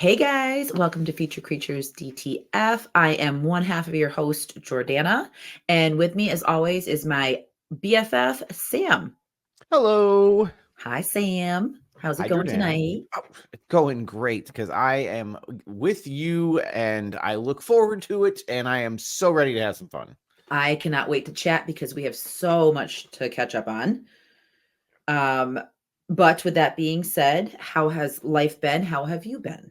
Hey guys, welcome to Future Creatures DTF. I am one half of your host, Jordana, and with me, as always, is my BFF, Sam. Hello. Hi, Sam. How's it Hi, going Jordana. tonight? Oh, it's going great because I am with you and I look forward to it and I am so ready to have some fun. I cannot wait to chat because we have so much to catch up on. Um, but with that being said, how has life been? How have you been?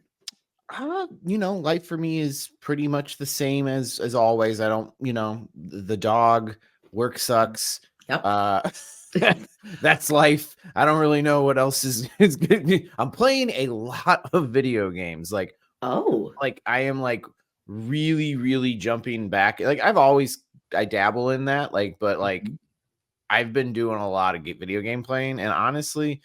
Life for me is pretty much the same as always. I don't, the dog, work sucks. Yep. Uh that's life. I don't really know what else is good. I'm playing a lot of video games. Oh. Like I am like really, really jumping back. Like I dabble in that, but Mhm. I've been doing a lot of video game playing, and honestly,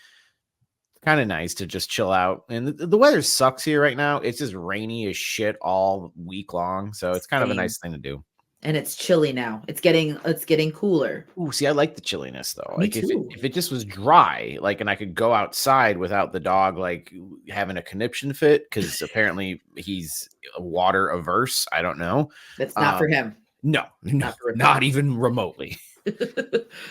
kind of nice to just chill out. And the weather sucks here right now. It's just rainy as shit all week long, so it's kind of a Same. nice thing to do. And it's chilly now. It's getting cooler. Ooh, see, I like the chilliness though. Me Like too. if it just was dry, like, and I could go outside without the dog like having a conniption fit because apparently he's water averse. I don't know. That's not for Um, him. no, no, Not for not even remotely. I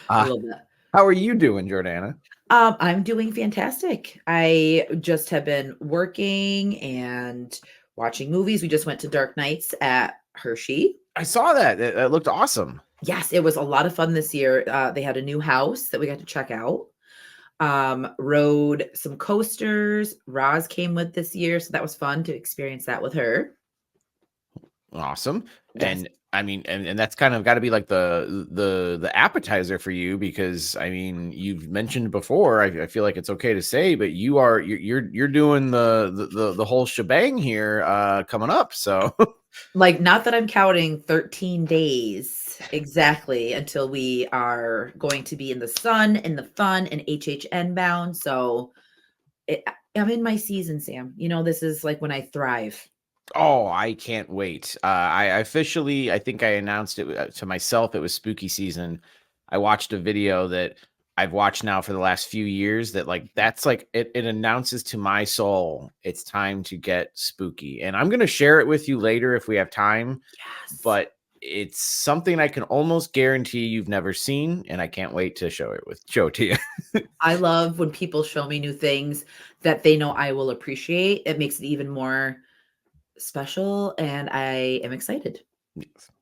Uh, love that. how are you doing, Jordana? I'm doing fantastic. I just have been working and watching movies. We just went to Dark Nights at Hershey. I saw that. That looked awesome. Yes, it was a lot of fun this year. They had a new house that we got to check out. Rode some coasters. Roz came with this year, so that was fun to experience that with her. Awesome. Yes. And I mean, and that's kind of got to be like the appetizer for you because I mean, you've mentioned before. I feel like it's okay to say, but you're doing the whole shebang here coming up. So Like, not that I'm counting 13 days exactly until we are going to be in the sun and the fun and HHN bound. So I'm in my season, Sam. You know, this is like when I thrive. oh, I can't wait. I think I announced it to myself. It was spooky season. I watched a video that I've watched now for the last few years that like that's like it announces to my soul it's time to get spooky. And I'm going to share it with you later if we have time, Yes. but it's something I can almost guarantee you've never seen and I can't wait to show it to you. I love when people show me new things that they know I will appreciate. It makes it even more special, and I am excited. Yes.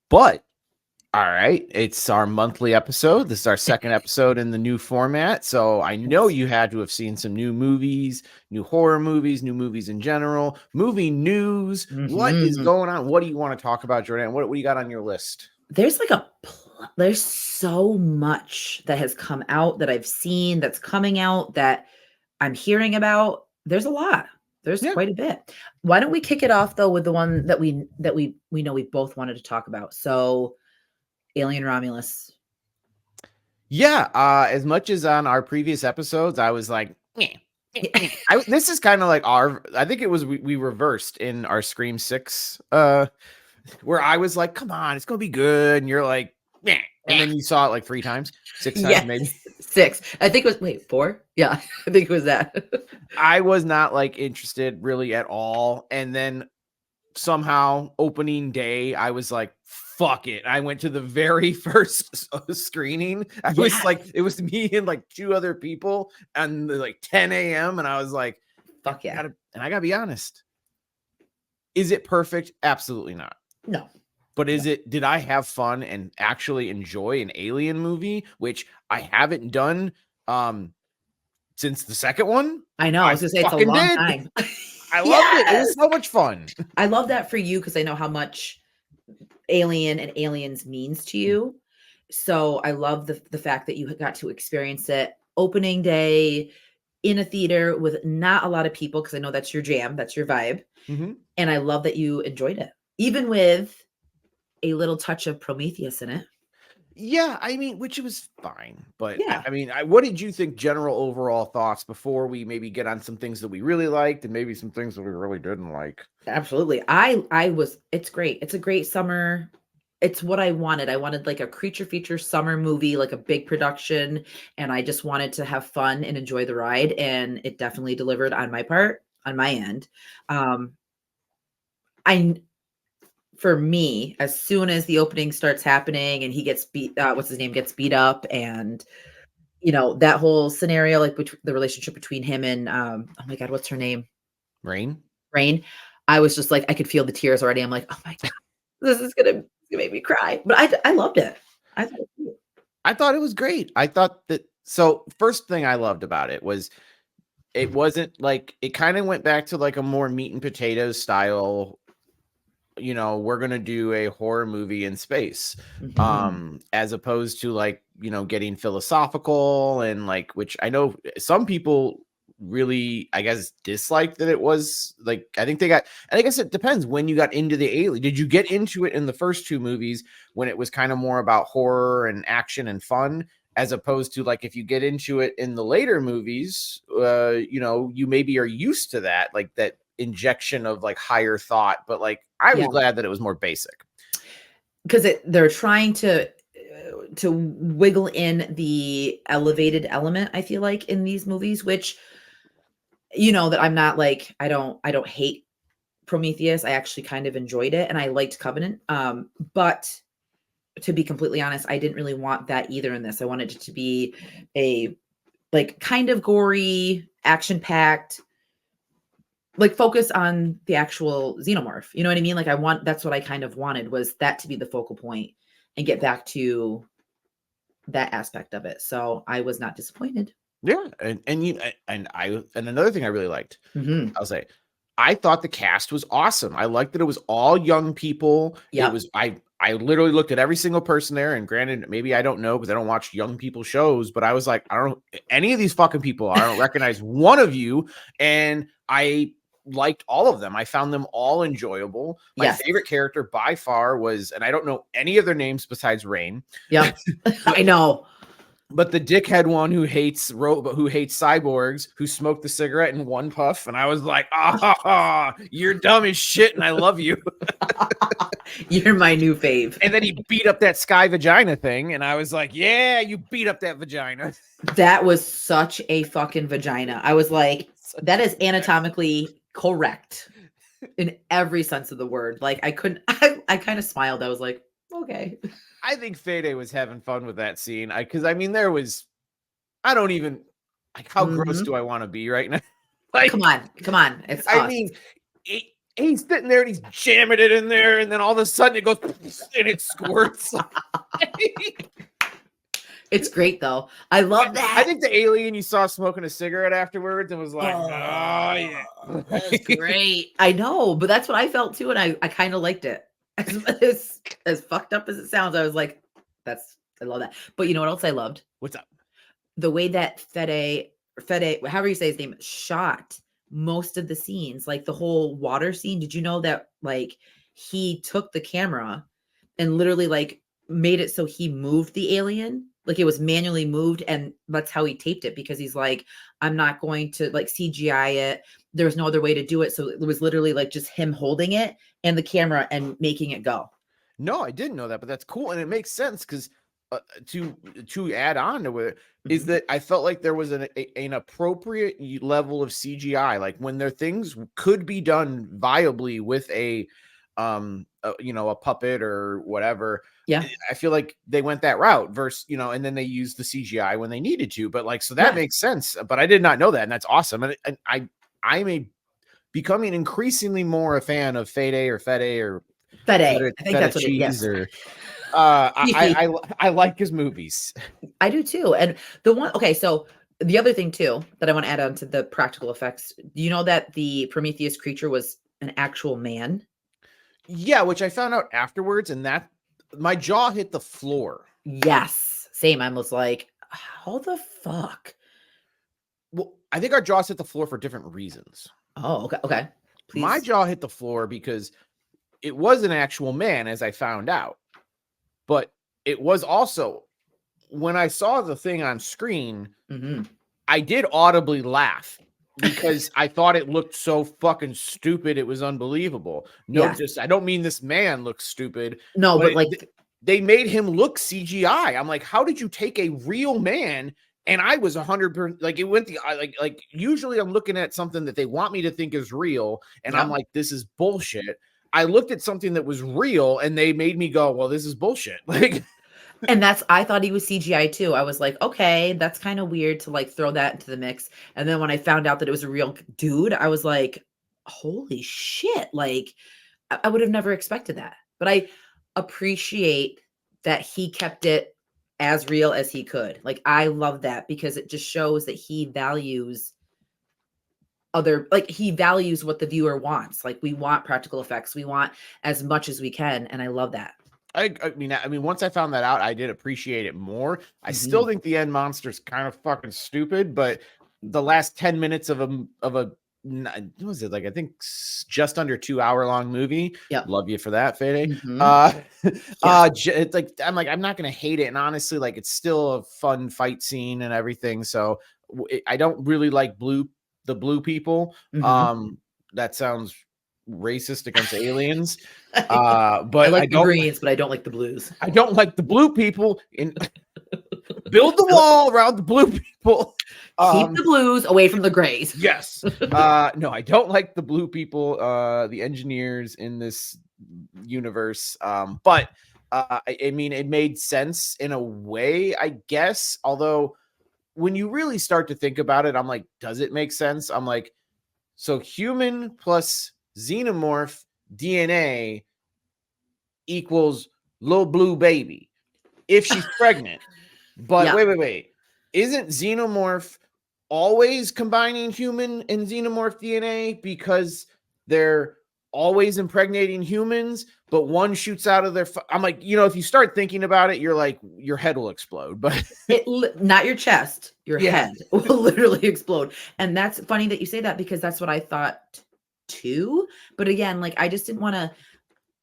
But all right, it's our monthly episode. This is our second episode in the new format. So I know Yes. you had to have seen some new movies, new horror movies, new movies in general, movie news. What is Mhm. going on? What do you want to talk about, Jordan? What do you got on your list? There's like there's so much that has come out that I've seen that's coming out that I'm hearing about. There's a lot. There's Yeah. quite a bit. Why don't we kick it off though with the one that we know we both wanted to talk about. So, Alien Romulus. Yeah. As much as on our previous episodes, I was like, "Meh, meh, meh." This is kind of like I think it was we reversed in our Scream 6 where I was like, come on, it's gonna be good. And you're like, meh. And then you saw it like 3 times, 6 times, Yes. maybe. 6. I think it was wait, 4? Yeah, I think it was that. I was not like interested really at all. And then somehow opening day, I was like, fuck it. I went to the very first screening. I was Yes. like, it was me and like two other people and like 10 a.m. And I was like, Fuck yeah. I gotta be honest. Is it perfect? Absolutely not. No. But No. did I have fun and actually enjoy an alien movie, which I haven't done since the second one? I know, I I was gonna say it's a fucking long did. time. I loved it. It was Yes! so much fun. I love that for you because I know how much Alien and Aliens means to you. So, I love the fact that you got to experience it opening day in a theater with not a lot of people because I know that's your jam, that's your vibe, Mhm. and I love that you enjoyed it, even with a little touch of Prometheus in it. Yeah, I mean, which it was fine, but Yeah. I mean, what did you think? General overall thoughts before we maybe get on some things that we really liked and maybe some things that we really didn't like. Absolutely. I was it's great. It's a great summer. it's what I wanted. I wanted like a creature feature summer movie, like a big production, and I just wanted to have fun and enjoy the ride, and it definitely delivered on my part, on my end. Um, I for me, as soon as the opening starts happening and he gets beat, what's his name gets beat up, and that whole scenario, like the relationship between him and oh my god, what's her name? Rain. Rain. I was just like, I could feel the tears already. I'm like, oh my god, this is gonna make me cry. But I loved it. I thought it was cute. I thought it was great. I thought that. So first thing I loved about it was it wasn't like, it kind of went back to like a more meat and potatoes style, we're going to do a horror movie in space, Mhm. as opposed to like, getting philosophical, and like, which I know some people really, I guess, disliked that it was like, I guess it depends when you got into the alien. Did you get into it in the first two movies when it was kind of more about horror and action and fun, as opposed to like, if you get into it in the later movies, you maybe are used to that, like that injection of like higher thought, but like I was Yeah, glad that it was more basic. because they're trying to wiggle in the elevated element, I feel like, in these movies, which that I'm not like, I don't hate Prometheus. I actually kind of enjoyed it, and I liked Covenant. But to be completely honest, I didn't really want that either in this. I wanted it to be a like kind of gory, action packed, like focus on the actual xenomorph. You know what I mean? Like that's what I kind of wanted, was that to be the focal point and get back to that aspect of it. So I was not disappointed. Yeah, and another thing I really liked, Hmm. I'll say, I thought the cast was awesome. I liked that it was all young people. It Yep. was I literally looked at every single person there, and granted, maybe I don't know because I don't watch young people shows, but I was like, I don't know any of these fucking people. I don't recognize one of you, and I liked all of them. I found them all enjoyable. My Yes. favorite character by far was, and I don't know any of their names besides Rain, Yep. but I know. but the dickhead one who hates cyborgs, who smoked the cigarette in one puff, and I was like, you're dumb as shit, and I love you. You're my new fave. And then he beat up that sky vagina thing, and I was like, yeah, you beat up that vagina. That was such a fucking vagina. I was like, that is anatomically correct in every sense of the word. Like I couldn't I kind of smiled. I was like, okay. I think Fede was having fun with that scene. Because I mean, there was, I don't even, like, how gross Mhm. do I want to be right now? Like, Come on. Come on. It's I us. mean, he's sitting there and he's jamming it in there, and then all of a sudden it goes and it squirts. It's great though. I love I that. think the alien you saw smoking a cigarette afterwards and was like, oh yeah. That's great. I know, but that's what I felt too, and I kind of liked it. As fucked up as it sounds, I was like, I love that. But you know what else I loved? What's up? The way that Fede, however you say his name, shot most of the scenes, like the whole water scene. Did you know that like he took the camera and literally like made it so he moved the alien? Like it was manually moved, and that's how he taped it, because he's like, I'm not going to like CGI it. There's no other way to do it. So it was literally like just him holding it and the camera and making it go. No, I didn't know that, but that's cool, and it makes sense because to add on to it is Mhm. that I felt like there was an appropriate level of CGI, like when their things could be done viably with a puppet or whatever. Yeah. I feel like they went that route versus, and then they used the CGI when they needed to. But like, so that Yes. makes sense. But I did not know that, and that's awesome. And I'm becoming increasingly more a fan of Fede or Fede. I think feta that's what it. cheese, Yes. or Fifi. I like his movies. I do too. And the one, okay, so the other thing too that I want to add on to the practical effects, do you know that the Prometheus creature was an actual man? Yeah, which I found out afterwards, and that my jaw hit the floor. Yes. Same. I was like, how the fuck? Well, I think our jaws hit the floor for different reasons. Oh, okay. Okay. My Please. jaw hit the floor because it was an actual man, as I found out, but it was also, when I saw the thing on screen, Hmm. I did audibly laugh. because I thought it looked so fucking stupid. It was unbelievable. No, Yes. just I don't mean this man looks stupid, No, but but like, they made him look CGI. I'm like, how did you take a real man? And I was 100% like it went like usually I'm looking at something that they want me to think is real, and I'm yeah. like, this is bullshit. I looked at something that was real, and they made me go, well, this is bullshit. Like, And I thought he was CGI too. I was like, okay, that's kind of weird to like throw that into the mix. And then when I found out that it was a real dude, I was like, holy shit. Like, I would have never expected that. But I appreciate that he kept it as real as he could. Like, I love that because it just shows that he values he values what the viewer wants. Like, we want practical effects, we want as much as we can. And I love that. I mean, once I found that out, I did appreciate it more. I still Mhm. think the end monster's kind of fucking stupid, but the last 10 minutes of a what was it, like, I think just under 2 hour long movie. Yep. Love you for that, Fede. Mhm. Yeah. It's like I'm not gonna hate it, and honestly, like, it's still a fun fight scene and everything. So I don't really like the blue people. Mhm. That sounds racist against aliens. I But like the greens, but I don't like the blues. I don't like the blue people, and build the wall around the blue people. Keep the blues away from the grays. Yes. No, I don't like the blue people, the engineers in this universe. But I mean, it made sense in a way, I guess. Although when you really start to think about it, I'm like, does it make sense? I'm like, so human plus xenomorph DNA equals little blue baby if she's pregnant. But Yeah. wait. Isn't xenomorph always combining human and xenomorph DNA because they're always impregnating humans, but one shoots out of their I'm like, if you start thinking about it, you're like, your head will explode. But Not your chest, your yeah. head will literally explode. And that's funny that you say that because that's what I thought too. But again, like, I just didn't want to.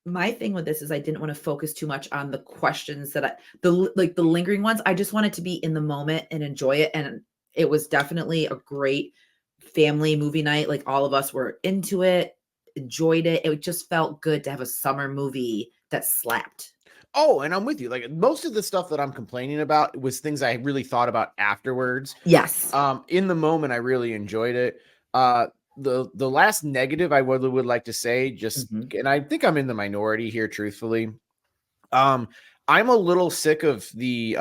My thing with this is I didn't want to focus too much on the questions that the lingering ones. I just wanted to be in the moment and enjoy it. And it was definitely a great family movie night. Like, all of us were into it, enjoyed it. It just felt good to have a summer movie that slapped. Oh, and I'm with you. Like, most of the stuff that I'm complaining about was things I really thought about afterwards. Yes. In the moment, I really enjoyed it. The last negative I would like to say, just, Mhm. and I think I'm in the minority here, truthfully. I'm a little sick of the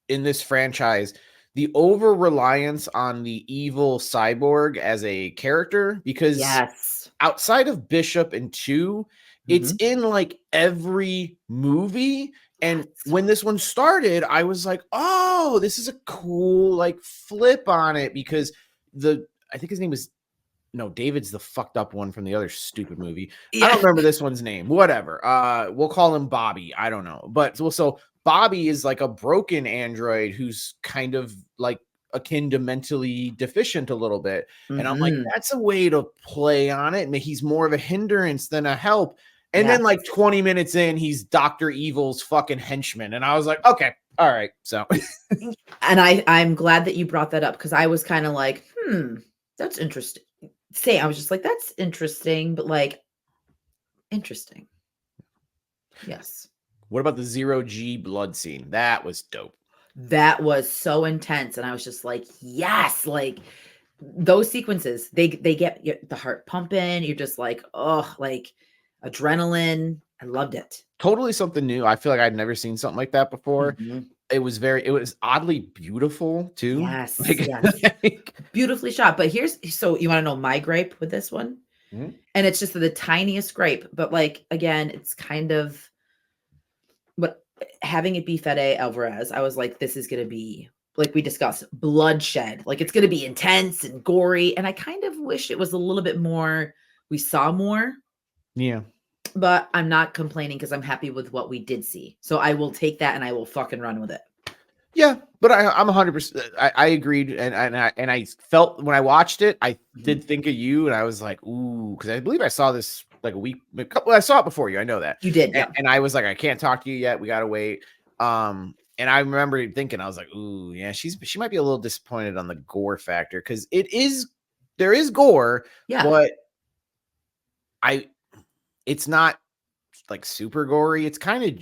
in this franchise, the over reliance on the evil cyborg as a character, because Yes. outside of Bishop and 2, it's Mhm. in like every movie. And Yes. when this one started, I was like, oh, this is a cool like flip on it, because I think his name was, no, David's the fucked up one from the other stupid movie. I don't Yeah. remember this one's name. Whatever. We'll call him Bobby. I don't know. But so Bobby is like a broken android who's kind of like akin to mentally deficient a little bit. And I'm like, Mhm. that's a way to play on it. And he's more of a hindrance than a help. And then Yes. like 20 minutes in, he's Dr. Evil's fucking henchman. And I was like, okay, all right. So And I'm glad that you brought that up because I was kind of like, that's interesting. I was just like, that's interesting, but like, interesting. Yes. what about the 0G blood scene? That was dope. That was so intense. And I was just like, yes, like those sequences, they get the heart pumping. You're just like, oh, like adrenaline. I loved it. Totally something new. I feel like I'd never seen something like that before. Mhm. It was oddly beautiful too. Yes. Like, Yes. Beautifully shot. But so you want to know my gripe with this one? Mhm. And it's just the tiniest gripe, but like, again, it's kind of what having it be Fede Alvarez, I was like, this is going to be, like we discussed, bloodshed. Like, it's going to be intense and gory. And I kind of wish it was a little bit more, we saw more, Yeah. but I'm not complaining because I'm happy with what we did see. So I will take that and I will fucking run with it. Yeah, but I'm 100%. I agreed, and I felt when I watched it, I did think of you, and I was like, ooh, because I believe I saw this like I saw it before you. I know that You did, and, yeah. and I was like, I can't talk to you yet. We gotta wait. And I remember thinking, I was like, ooh, yeah, she might be a little disappointed on the gore factor, because there is gore, Yeah. but it's not like super gory. It's kind of,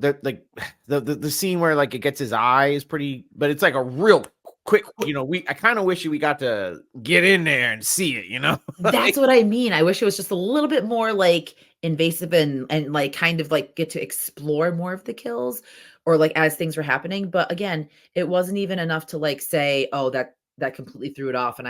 that like the scene where like it gets his eye is pretty, but it's like a real quick, I kind of wish we got to get in there and see it, That's Like, what I mean. I wish it was just a little bit more like invasive and like kind of like get to explore more of the kills or like as things were happening. But again, it wasn't even enough to like say, oh, that completely threw it off. And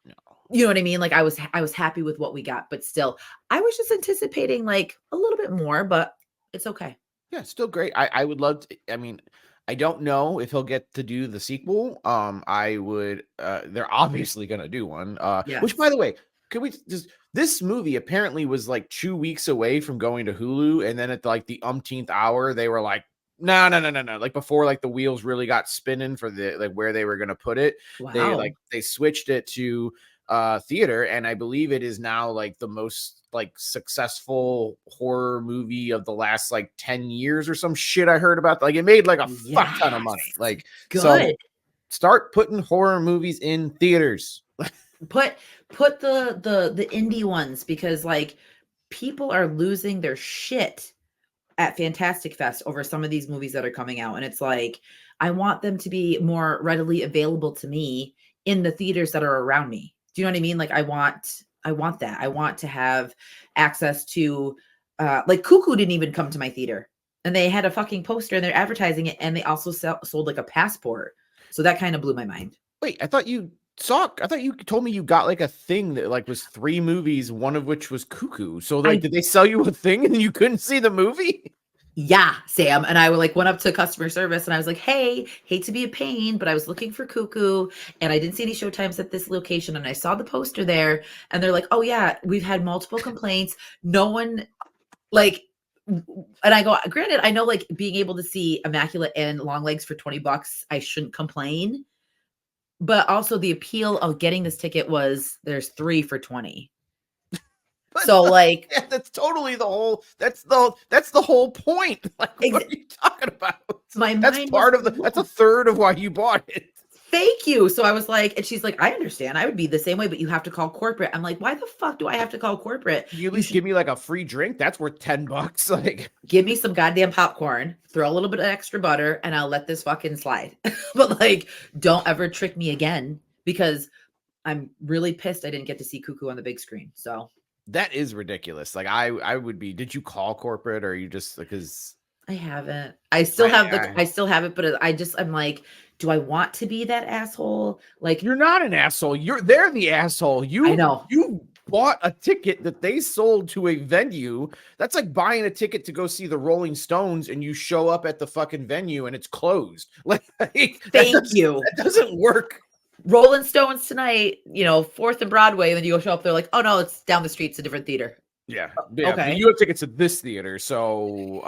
no. you know what I mean? Like I was happy with what we got, but still, I was just anticipating like a little bit more, but it's okay. Yeah, still great. I would love to. I mean, I don't know if he'll get to do the sequel. I would. They're obviously gonna do one. Which, by Yes. the way, could we just? This movie apparently was like 2 weeks away from going to Hulu, and then at like the umpteenth hour, they were like, "No, no, no, no, no!" Like before, like the wheels really got spinning for the like where they were gonna put it. Wow. They switched it to theater, and I believe it is now like the most like successful horror movie of the last like 10 years or some shit I heard about. Like it made like a fuck ton of Yes. money. Like, so Good. start putting horror movies in theaters. Put put the indie ones because like people are losing their shit at Fantastic Fest over some of these movies that are coming out. And it's like, I want them to be more readily available to me in the theaters that are around me. Do you know what I mean? Like I want that. I want to have access to like Cuckoo didn't even come to my theater. And they had a fucking poster and they're advertising it and they also sold like a passport. So that kind of blew my mind. Wait, I thought you told me you got like a thing that like was 3 movies, one of which was Cuckoo. So like, I did they sell you a thing and you couldn't see the movie? Yeah, Sam. And I like went up to customer service and I was like, hey, hate to be a pain, but I was looking for Cuckoo and I didn't see any showtimes at this location. And I saw the poster there and they're like, oh yeah, we've had multiple complaints. No one like and I go, granted, I know like being able to see Immaculate and Long Legs for $20, I shouldn't complain. But also the appeal of getting this ticket was there's 3 for $20. So like Yeah, that's totally the whole. That's the whole point. Like, what are you talking about? my That's mind was part of the. That's a third of why you bought it. thank you. So I was like, and she's like, I understand. I would be the same way, but you have to call corporate. I'm like, why the fuck do I have to call corporate? Can you at You least should give me like a free drink? That's worth $10. Like, give me some goddamn popcorn, throw a little bit of extra butter, and I'll let this fucking slide. But like, don't ever trick me again because I'm really pissed I didn't get to see Cuckoo on the big screen. So that is ridiculous. Like, I would be. Did you call corporate, or are you just because I haven't. I I still have it, but I'm like, do I want to be that asshole? Like, you're not an asshole. They're the asshole. I You know. you bought a ticket that they sold to a venue. That's like buying a ticket to go see the Rolling Stones and you show up at the fucking venue and it's closed. Like Thank you. that doesn't work. Rolling Stones tonight, 4th and Broadway, and then you go show up, they're like, "Oh, no, it's down the street, it's a different theater." Yeah. Yeah. But Okay. you have tickets to this theater. So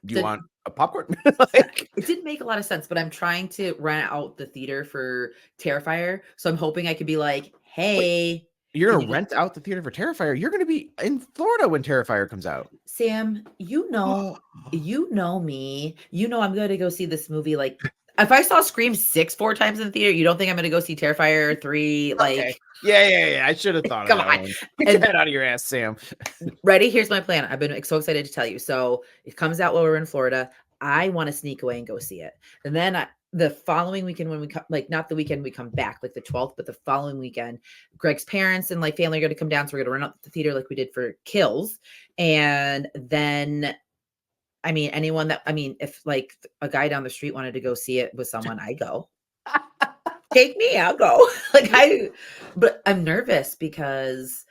do you Did want a popcorn? Yeah, Like, it didn't make a lot of sense, but I'm trying to rent out the theater for Terrifier, so I'm hoping I could be like, wait, "Hey, you're can gonna you just" rent out the theater for Terrifier. You're gonna be in Florida when Terrifier comes out. Sam, you know me. You know I'm gonna go see this movie, like if I saw Scream 6 4 times in the theater, you don't think I'm gonna go see Terrifier 3, Okay. like, Yeah. I should have thought of come that on. one. Get your And head out of your ass, Sam. ready? Here's my plan. I've been so excited to tell you. So it comes out while we're in Florida. I want to sneak away and go see it. And then the following weekend, when we come, like not the weekend we come back, like the 12th, but the following weekend, Greg's parents and like family are going to come down. So we're going to run out the theater like we did for Kills. And then, I mean, if like a guy down the street wanted to go see it with someone, I go. Take me, I'll go. But I'm nervous because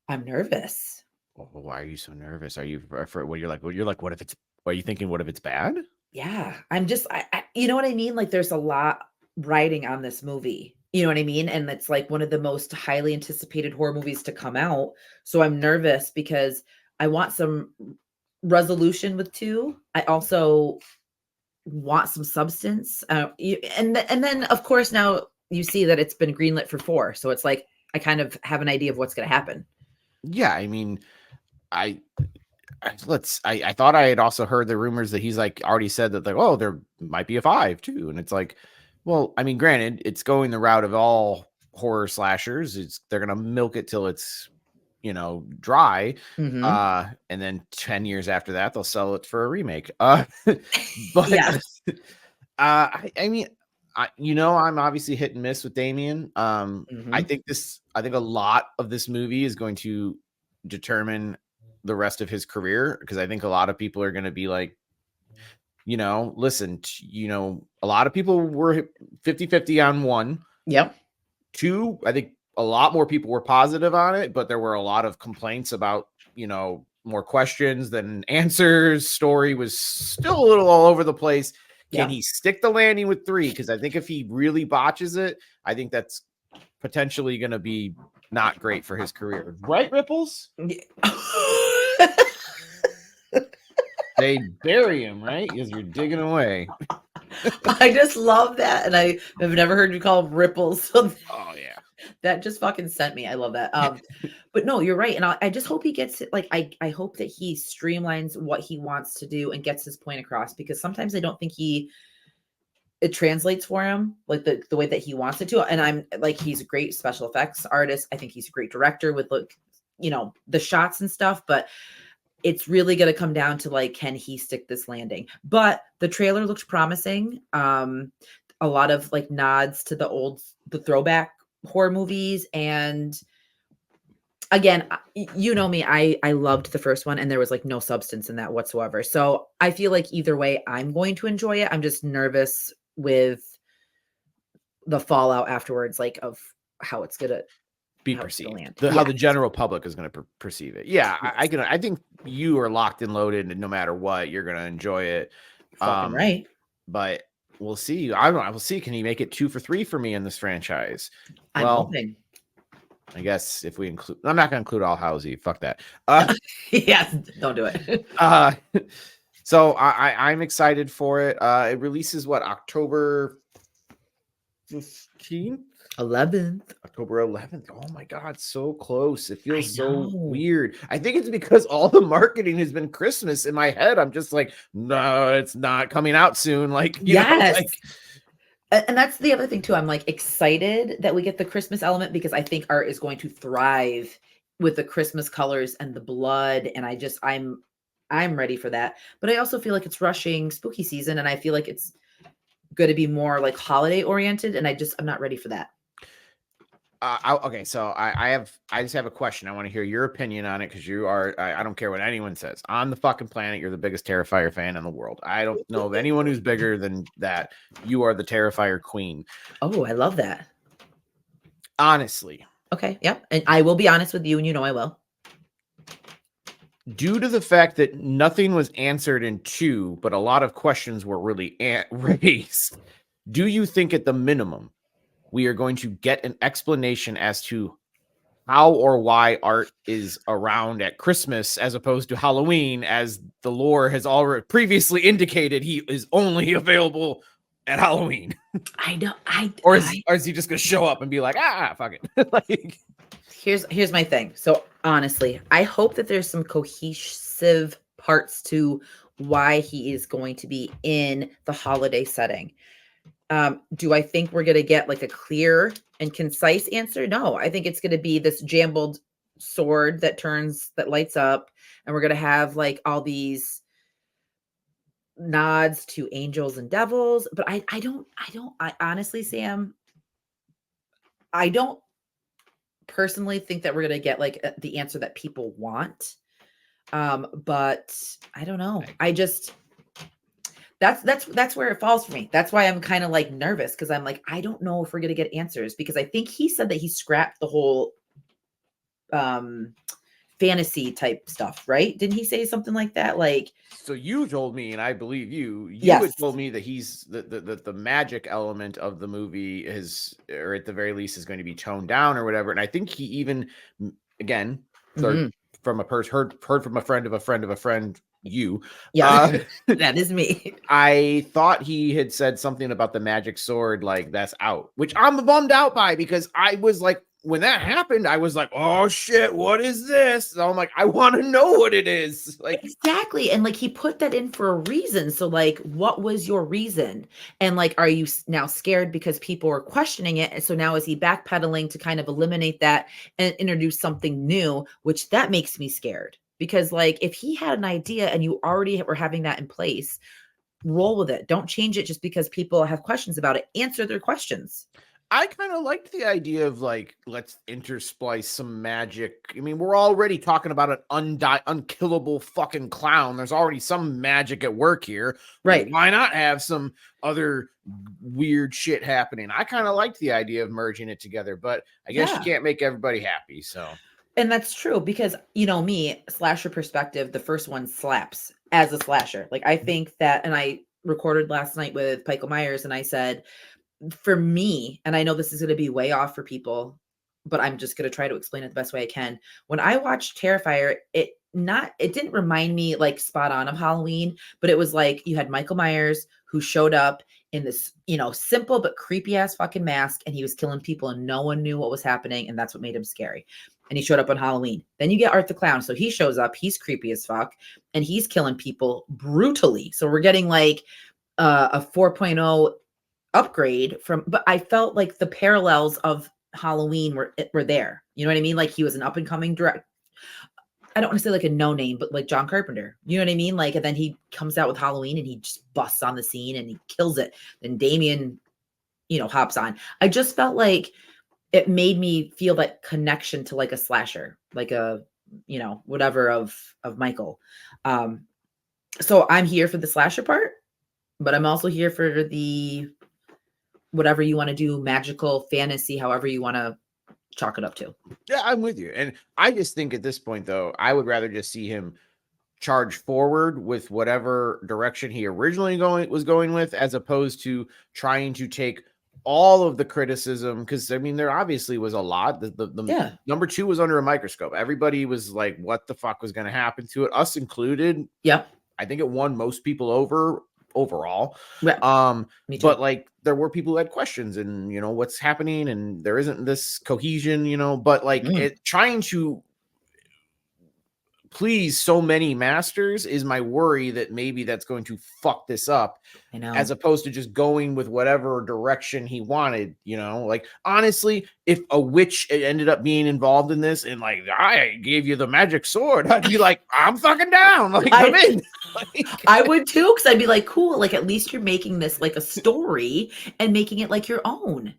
I'm nervous. Oh, why are you so nervous? Are you for what you're like, what if it's, are you thinking, what if it's bad? Yeah, I'm just you know what I mean? Like there's a lot riding on this movie. You know what I mean? And it's like one of the most highly anticipated horror movies to come out. So I'm nervous because I want some resolution with 2. I also want some substance. And then of course now you see that it's been greenlit for 4. So it's like I kind of have an idea of what's going to happen. Yeah, I mean, I I thought I had also heard the rumors that he's like already said that like, oh, there might be a 5 too. And it's like, well, I mean, granted, it's going the route of all horror slashers. They're gonna milk it till it's, dry. Mhm. And then 10 years after that, they'll sell it for a remake. But Yes. I mean, I'm obviously hit and miss with Damien. I Mhm. think a lot of this movie is going to determine the rest of his career, because I think a lot of people are going to be like, listen, a lot of people were 50-50 on 1. Yep. 2, I think a lot more people were positive on it, but there were a lot of complaints about, more questions than answers. Story was still a little all over the place. Can Yeah. he stick the landing with 3? Because I think if he really botches it, I think that's potentially going to be not great for his career. Right, Ripples? They bury him, right? Because you're digging away. I just love that, and I have never heard you call them ripples. So Oh, yeah. that just fucking sent me. I love that. But no, you're right, and I just hope he gets it. Like I hope that he streamlines what he wants to do and gets his point across, because sometimes I don't think it translates for him like the way that he wants it to. And I'm like, he's a great special effects artist. I think he's a great director with the shots and stuff, but it's really going to come down to like, can he stick this landing? But the trailer looks promising. A lot of like nods to the throwback horror movies. And again, you know me, I loved the first one, and there was like no substance in that whatsoever. So I feel like either way, I'm going to enjoy it. I'm just nervous with the fallout afterwards, like of how it's gonna Be how it's gonna perceived. land. How Yes. the general public is going to perceive it. Yeah, Yes. I think you are locked and loaded, and no matter what, you're going to enjoy it. Fucking right. But we'll see. I don't know. We'll see. Can he make it 2 for 3 for me in this franchise? I'm Well, hoping. I guess if we include, I'm not going to include All Hallows. Fuck that. Yes, don't do it. So I'm excited for it. It releases October 15th? 11th. October 11th. Oh my God, so close. It I feels so know. weird. I think it's because all the marketing has been Christmas. In my head, I'm just like, no, it's not coming out soon. Like, Yes. like, And that's the other thing too. I'm like excited that we get the Christmas element, because I think art is going to thrive with the Christmas colors and the blood. And I'm ready for that. But I also feel like it's rushing spooky season, and I feel like it's going to be more like holiday oriented. And I'm not ready for that. okay, so I just have a question. I want to hear your opinion on it, because you are, I don't care what anyone says on the fucking planet. You're the biggest Terrifier fan in the world. I don't know of anyone who's bigger than that. You are the Terrifier queen. Oh, I love that. Honestly. Okay. Yep. And I will be honest with you, and I will. Due to the fact that nothing was answered in 2, but a lot of questions were really raised, do you think at the minimum we are going to get an explanation as to how or why art is around at Christmas as opposed to Halloween, as the lore has already previously indicated he is only available at Halloween? I know. Or is he just going to show up and be like, fuck it? Like, here's my thing. So honestly, I hope that there's some cohesive parts to why he is going to be in the holiday setting. Do I think we're going to get like a clear and concise answer? No, I think it's going to be this jambled sword that lights up, and we're going to have like all these nods to angels and devils. But I honestly, Sam, I don't personally think that we're going to get like the answer that people want. But I don't know. I just, that's where it falls for me. That's why I'm kind of like nervous, because I'm like, I don't know if we're gonna get answers, because I think he said that he scrapped the whole fantasy type stuff, right? Didn't he say something like that? Like, so you told me, and I believe you yes. had told me that he's the magic element of the movie is, or at the very least, is going to be toned down or whatever. And I think he even, again, from a person, heard from a friend of a friend of a friend, you. Yeah, that is me. I thought he had said something about the magic sword, like that's out, which I'm bummed out by, because I was like, when that happened, I was like, oh shit, what is this? So I'm like, I want to know what it is. Like, exactly. And like he put that in for a reason. So like what was your reason? And like are you now scared because people are questioning it? And so now is he backpedaling to kind of eliminate that and introduce something new, which that makes me scared. Because like if he had an idea and you already were having that in place, roll with it. Don't change it just because people have questions about it. Answer their questions. I kind of liked the idea of like, let's intersplice some magic. I mean, we're already talking about an unkillable fucking clown. There's already some magic at work here. Right. Why not have some other weird shit happening? I kind of liked the idea of merging it together, but I guess you can't make everybody happy. So, and that's true because, you know, me, slasher perspective, the first one slaps as a slasher. Like I think that, and I recorded last night with Michael Myers and I said, for me, and I know this is going to be way off for people, but I'm just going to try to explain it the best way I can. When I watched Terrifier, it didn't remind me like spot on of Halloween, but it was like you had Michael Myers who showed up in this, you know, simple but creepy ass fucking mask and he was killing people and no one knew what was happening and that's what made him scary. And he showed up on Halloween. Then you get Art the Clown. So he shows up, he's creepy as fuck and he's killing people brutally. So we're getting like a 4.0 upgrade from, but I felt like the parallels of Halloween were there. You know what I mean? Like he was an up and coming direct. I don't want to say like a no name, but like John Carpenter. You know what I mean? Like, and then he comes out with Halloween and he just busts on the scene and he kills it. Then Damien, you know, hops on. I just felt like it made me feel that connection to like a slasher, like a, you know, whatever of Michael. So I'm here for the slasher part, but I'm also here for the whatever you want to do, magical fantasy, however you want to chalk it up to. yeah, I'm with you. And I just think at this point, though, I would rather just see him charge forward with whatever direction he originally was going with, as opposed to trying to take all of the criticism. Because I mean, there obviously was a lot. The number 2 was under a microscope. Everybody was like, what the fuck was going to happen to it, us included. Yep. I think it won most people over overall. Yeah. But like there were people who had questions and you know what's happening and there isn't this cohesion, you know, but like it trying to please so many masters is my worry that maybe that's going to fuck this up. I know. As opposed to just going with whatever direction he wanted, you know, like honestly, if a witch ended up being involved in this and like I gave you the magic sword, I'd be like, I'm fucking down. Like I'm in. Like, I would too, because I'd be like, cool, like at least you're making this like a story and making it like your own.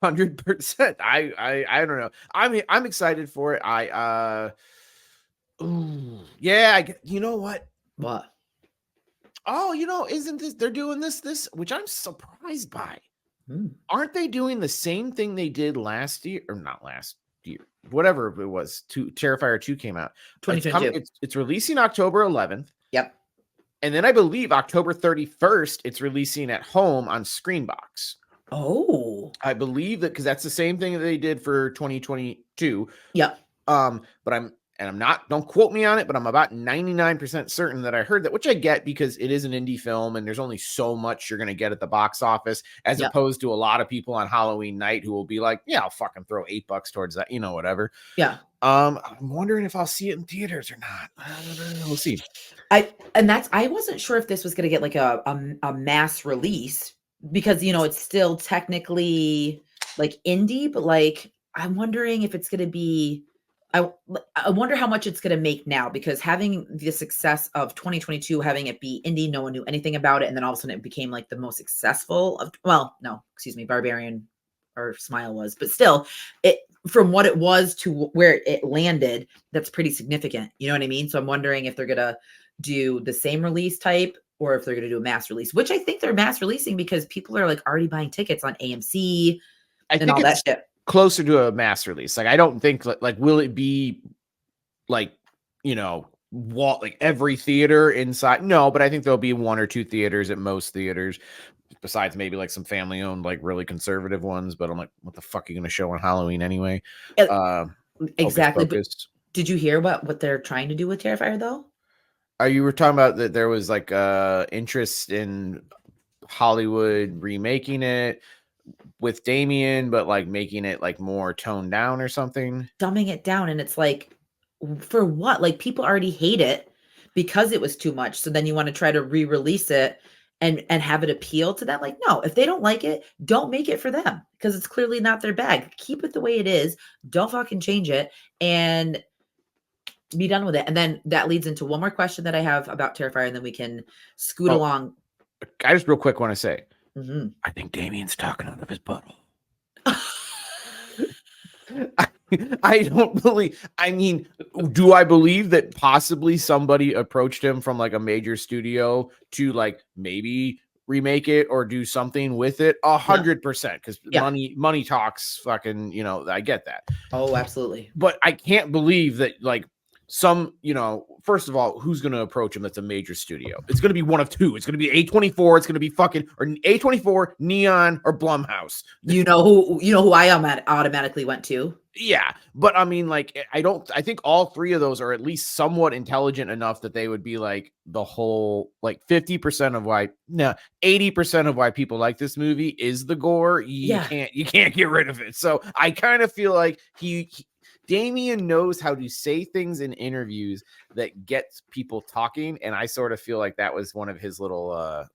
100%. I don't know. I mean, I'm excited for it. Ooh, yeah, you know what? What? Oh, you know, isn't this they're doing this, which I'm surprised by. Aren't they doing the same thing they did last year, or not last year, whatever it was? Terrifier 2 came out. 2022. It's releasing October 11th. Yep. And then I believe October 31st, it's releasing at home on Screenbox. Oh. I believe that because that's the same thing that they did for 2022. Yep. But I'm not, don't quote me on it, but I'm about 99% certain that I heard that, which I get because it is an indie film and there's only so much you're going to get at the box office, as opposed to a lot of people on Halloween night who will be like, yeah, I'll fucking throw $8 towards that, you know, whatever. Yeah. I'm wondering if I'll see it in theaters or not. We'll see. I wasn't sure if this was going to get like a mass release because, you know, it's still technically like indie, but like, I'm wondering if it's going to be, I wonder how much it's going to make now, because having the success of 2022, having it be indie, no one knew anything about it. And then all of a sudden it became like the most successful of, well, no, excuse me, Barbarian or Smile was, but still it, from what it was to where it landed, that's pretty significant. You know what I mean? So I'm wondering if they're going to do the same release type or if they're going to do a mass release, which I think they're mass releasing because people are like already buying tickets on AMC and all that shit. Closer to a mass release. Like I don't think like will it be like, you know, like every theater inside? No, but I think there'll be 1 or 2 theaters at most theaters, besides maybe like some family owned, like really conservative ones. But I'm like, what the fuck are you going to show on Halloween anyway? Exactly. But did you hear what they're trying to do with Terrifier though? You were talking about that there was like interest in Hollywood remaking it. with Damien, but like making it like more toned down or something. Dumbing it down, and it's like, for what? Like, people already hate it because it was too much. So then you want to try to re-release it and have it appeal to them. Like, no, if they don't like it, don't make it for them because it's clearly not their bag. Keep it the way it is. Don't fucking change it and be done with it. And then that leads into one more question that I have about Terrifier, and then we can scoot along. I just real quick want to say, Mhm. I think Damien's talking out of his butthole. I don't believe. I mean, do I believe that possibly somebody approached him from like a major studio to like maybe remake it or do something with it? 100%, because money talks. Fucking, you know, I get that. Oh, absolutely. But I can't believe that like some, you know, first of all, who's going to approach him that's a major studio? It's going to be one of two. It's going to be A24. It's going to be fucking or A24, Neon, or Blumhouse. You know who I automatically went to? Yeah, but I mean, like, I think all three of those are at least somewhat intelligent enough that they would be like the whole, like 50% of why, 80% of why people like this movie is the gore. You can't get rid of it. So I kind of feel like Damien knows how to say things in interviews that gets people talking, and I sort of feel like that was one of his little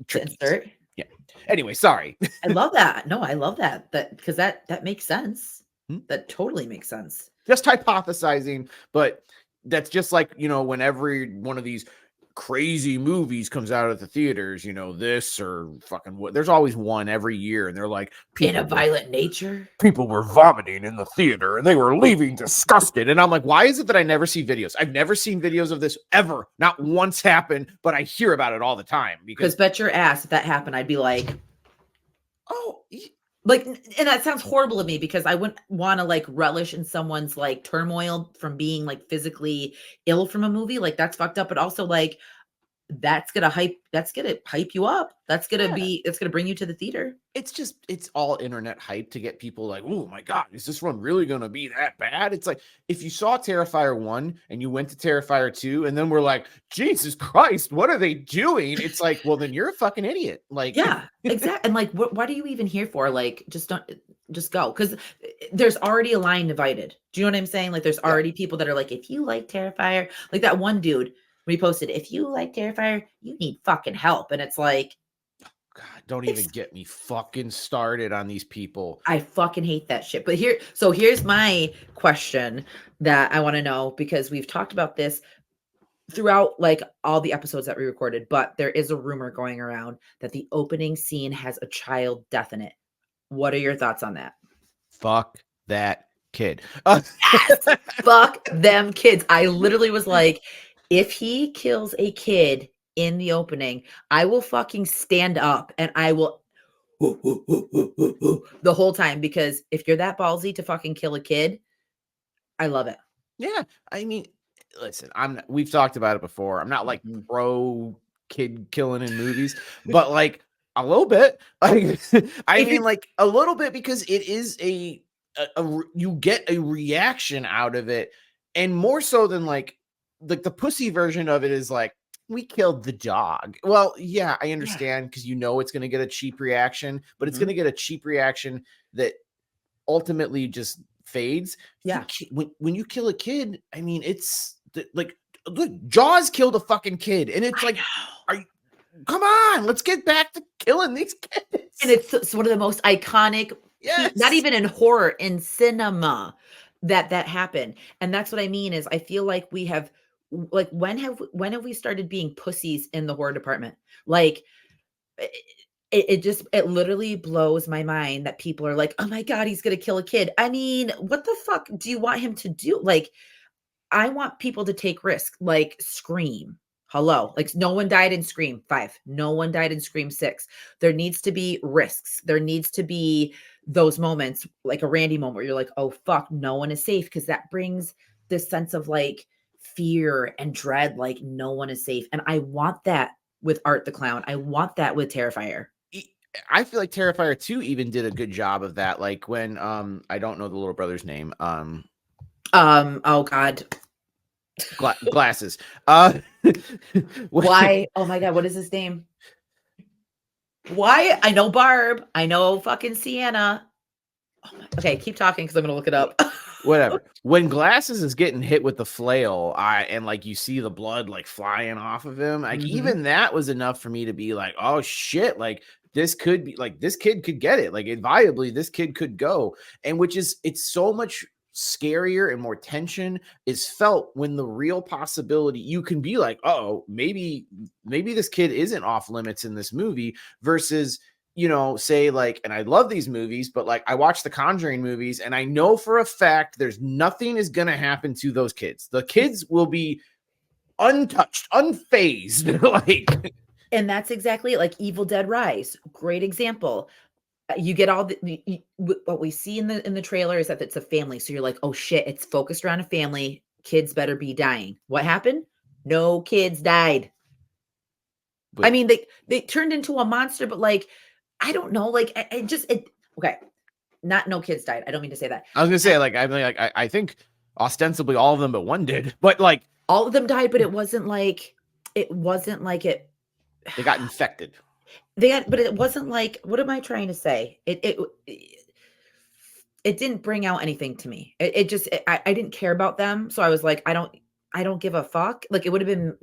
tricks. Insert. Yeah. Anyway, sorry. I love that. No, I love that. Because that makes sense. That totally makes sense. Just hypothesizing, but that's just like, you know, when every one of these crazy movies comes out at the theaters, you know, this or fucking what, there's always one every year, and they're like, In a Violent Nature, people were vomiting in the theater and they were leaving disgusted. And I'm like, why is it that I never see videos? I've never seen videos of this ever, not once happened, but I hear about it all the time. Because bet your ass if that happened, I'd be like, oh, like, and that sounds horrible to me because I wouldn't want to like relish in someone's like turmoil from being like physically ill from a movie. Like, that's fucked up. But also, like, that's gonna hype you up. It's gonna bring you to the theater. It's all internet hype to get people like, oh my God, is this one really gonna be that bad? It's like if you saw Terrifier 1 and you went to Terrifier 2 and then we're like, Jesus Christ, what are they doing? It's like, well, then you're a fucking idiot. Like, yeah, exactly. And like, what are you even here for? Like, just go, because there's already a line divided. Do you know what I'm saying? Like, there's already people that are like, if you like Terrifier, like that one dude reposted, if you like Terrifier, you need fucking help. And it's like, God, don't even get me fucking started on these people. I fucking hate that shit. But here's my question that I want to know, because we've talked about this throughout like all the episodes that we recorded, but there is a rumor going around that the opening scene has a child death in it. What are your thoughts on that? Fuck that kid. Yes! Fuck them kids. I literally was like, if he kills a kid in the opening, I will fucking stand up and I will the whole time, because if you're that ballsy to fucking kill a kid, I love it. Yeah, I mean, listen, we've talked about it before. I'm not like pro kid killing in movies, but like a little bit. Like, I mean, like a little bit, because it is you get a reaction out of it, and more so than like the pussy version of it is like, we killed the dog. Well, yeah, I understand, because you know it's going to get a cheap reaction, but it's going to get a cheap reaction that ultimately just fades. Yeah. When you kill a kid, I mean, it's like, look, Jaws killed a fucking kid, and it's come on, let's get back to killing these kids. And it's one of the most iconic, not even in horror, in cinema, that happened. And that's what I mean is, I feel like we have, like, when have we started being pussies in the horror department? Like, it literally blows my mind that people are like, oh my God, he's gonna kill a kid. I mean, what the fuck do you want him to do? Like, I want people to take risks, like Scream. Hello. Like, no one died in Scream 5. No one died in Scream 6. There needs to be risks. There needs to be those moments, like a Randy moment, where you're like, oh fuck, no one is safe, because that brings this sense of like fear and dread, like no one is safe. And I want that with Art the Clown. I want that with Terrifier. I feel like Terrifier 2 even did a good job of that. Like when I don't know the little brother's name. Oh God. Glasses. Why? Oh my God, what is his name? Why? I know Barb. I know fucking Sienna. Oh okay, keep talking because I'm gonna look it up. Whatever. When Glasses is getting hit with the flail, and like you see the blood like flying off of him, like Mhm. even that was enough for me to be like, oh shit, like this could be like this kid could get it. Like viably, this kid could go. And which is it's so much scarier and more tension is felt when the real possibility you can be like, oh, maybe this kid isn't off limits in this movie versus say like, and I love these movies, but like I watch the Conjuring movies and I know for a fact there's nothing is going to happen to those kids. The kids will be untouched, unfazed. Like, And that's exactly it, like Evil Dead Rise, great example. You get all what we see in the trailer is that it's a family, so you're like, "Oh shit, it's focused around a family. Kids better be dying." What happened? No kids died. I but mean, they turned into a monster, but like, I don't know, like, I just it okay, not no kids died. I don't mean to say that. I was gonna I, say, like, I mean, like, I think ostensibly all of them, but one did. But like, all of them died, but it wasn't like it. they got infected. They had, but it wasn't like. What am I trying to say? It didn't bring out anything to me. It just I didn't care about them, so I was like, I don't give a fuck. Like it would have been